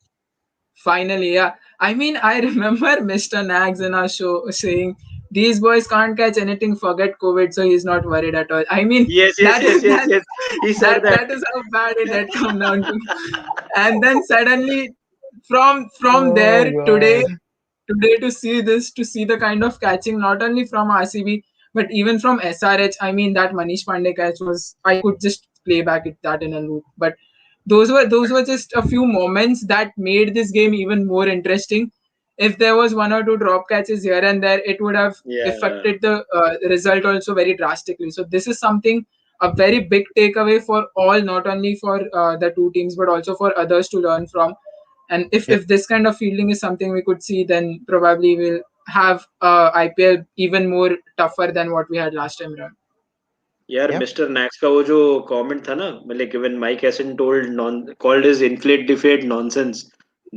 S5: finally, yeah. I mean, I remember Mr. Nags in our show saying these boys can't catch anything. Forget COVID, so he's not worried at all. I mean,
S2: Yes, yes,
S5: that
S2: yes,
S5: is
S2: yes,
S5: that
S2: yes. He said
S5: that
S2: that.
S5: that is how bad it had come down to. And then suddenly, from
S1: Oh
S5: there today
S1: God.
S5: today to see this, to see the kind of catching not only from RCB but even from SRH. I mean, that Manish Pandey catch was, I could just play back that in a loop. But those were just a few moments that made this game even more interesting. If there was one or two drop catches here and there, it would have
S2: Yeah.
S5: affected the result also very drastically. So this is something, a very big takeaway for all, not only for the two teams but also for others to learn from. And if
S1: Yeah.
S5: if this kind of fielding is something we could see, then probably we'll have IPL even more tougher than what we had last time around.
S2: यार
S1: Yep.
S2: Mister next का वो जो comment था ना, like when Mike Hassan called his inflate deflate nonsense,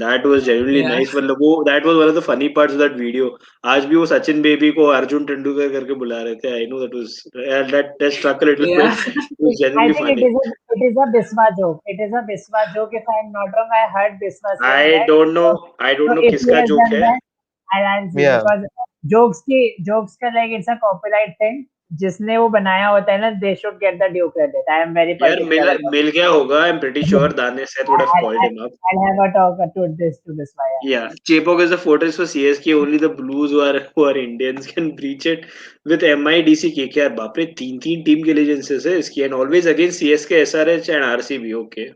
S2: that was genuinely
S5: Yeah.
S2: nice. मतलब वो that was one of the funny parts of that video. आज भी वो सचिन बेबी को अर्जुन तेंदुलकर करके बुला रहे थे. I know that was that struck a little
S5: Yeah.
S2: bit. It was
S7: I
S2: genuinely
S7: think
S2: funny.
S7: it is a Biswa joke. It is a Biswa joke. If I'm not wrong, I heard Biswa saying
S2: I
S7: that.
S2: don't know. I
S7: So
S2: don't know
S7: if he
S2: किसका
S7: has
S2: joke
S7: done
S2: है.
S7: that, I'll see
S1: Yeah.
S7: because jokes का like it's a copyright thing. जिसने वो बनाया होता है ना, they should get the due credit. I am very
S2: यार
S7: particular about
S2: मिल गया होगा. I'm pretty
S7: it.
S2: sure Dane Seth would have called him up.
S7: I'll have a talk to this to Biswa.
S2: Yeah, Chepauk is the fortress for CSK. Only the Blues who are Indians can breach it. With MIDC KKR, बाप रे तीन team के allegiances है इसकी, and always against CSK, SRH and RCB. Okay,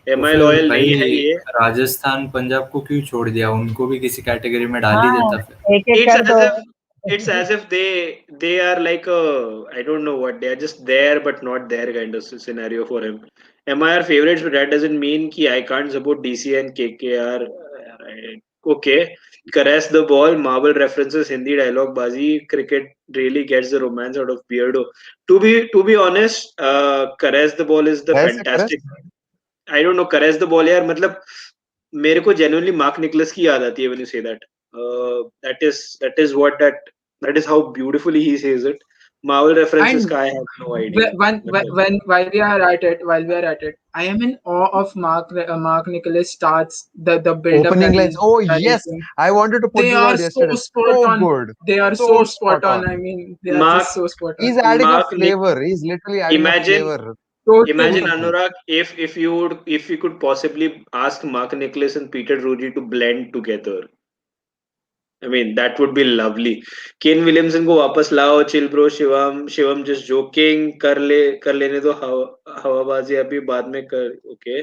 S8: तो
S2: MI
S8: फिर
S2: loyal नहीं है
S8: भाई
S2: ये.
S8: राजस्थान पंजाब को क्यों छोड़ दिया? उनको भी किसी कैटेगरी में डाल ही
S7: हाँ,
S8: देता फिर।
S7: एक एक
S2: It's
S7: कर
S2: as
S7: दो.
S2: if it's as if they are like I don't know what, they are just there but not there kind of scenario for him. MI are favorites, but that doesn't mean कि I can't support DC and KKR. Okay, caress the ball, Marvel references, Hindi dialogue bazi, cricket really gets the romance out of Beardo. To be honest, caress the ball is the
S1: Where is it, Chris?
S2: fantastic. I don't know, caress the ball यार, मतलब मेरे को genuinely mark Nicholas की याद आती है when you say that. That is how beautifully he says it. Marvel references
S5: And
S2: का I have no idea.
S5: while we are at it, I am in awe of Mark Nicholas starts the build up
S1: Opening lines. Oh yes,
S5: doing.
S1: I wanted to put
S5: They
S1: this
S5: are
S1: out
S5: so
S1: yesterday.
S5: spot
S1: So
S5: on.
S1: good.
S5: They are
S1: So
S5: so
S1: spot
S5: spot on.
S1: on.
S5: I mean, they are
S2: Mark
S5: just so spot on.
S1: He's adding a
S2: Mark Nick,
S1: flavor. He's literally adding a
S2: imagine
S1: flavor.
S2: imagine
S5: Totally.
S1: Beautiful.
S2: Anurag, if you could possibly ask Mark Nicholas and Peter Drury to blend together. I mean, that would be lovely. Kane Williamson को वापस लाओ, chill bro, Shivam just joking, कर लेने दो हवाबाजी अभी, बाद में कर. ओके,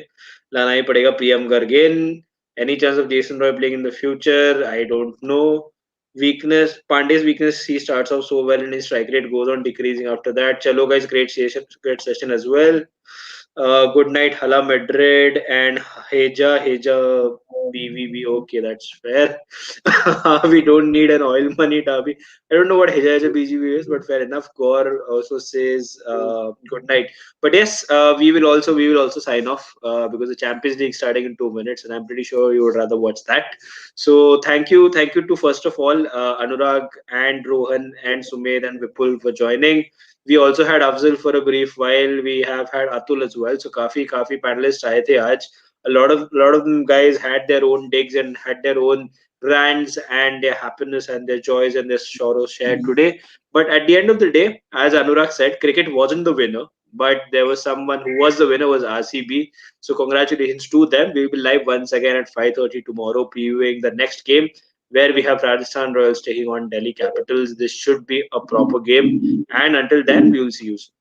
S2: लाना ही पड़ेगा प्रियम गर्गेन. Any chance of Jason Roy playing in the future? I don't know. Weakness, Pandey's weakness, he starts off so well and his strike rate goes on decreasing after that. Chalo guys, great session as well. Good night, Hala Madrid and Heja BVB. Okay, that's fair. We don't need an oil money derby. I don't know what Heja BGB is, but fair enough. Gore also says good night. But yes, we will also sign off because the Champions League starting in 2 minutes, and I'm pretty sure you would rather watch that. So thank you to first of all Anurag and Rohan and Sumed and Vipul for joining. We also had Afzal for a brief while. We have had Atul as well. So काफी panelists आए थे आज. A lot of them guys had their own digs and had their own rants and their happiness and their joys and their sorrows shared today. But at the end of the day, as Anurag said, cricket wasn't the winner, but there was someone who was the winner, was RCB. So congratulations to them. We will be live once again at 5:30 tomorrow, previewing the next game where we have Rajasthan Royals taking on Delhi Capitals. This should be a proper game. And until then, we will see you soon.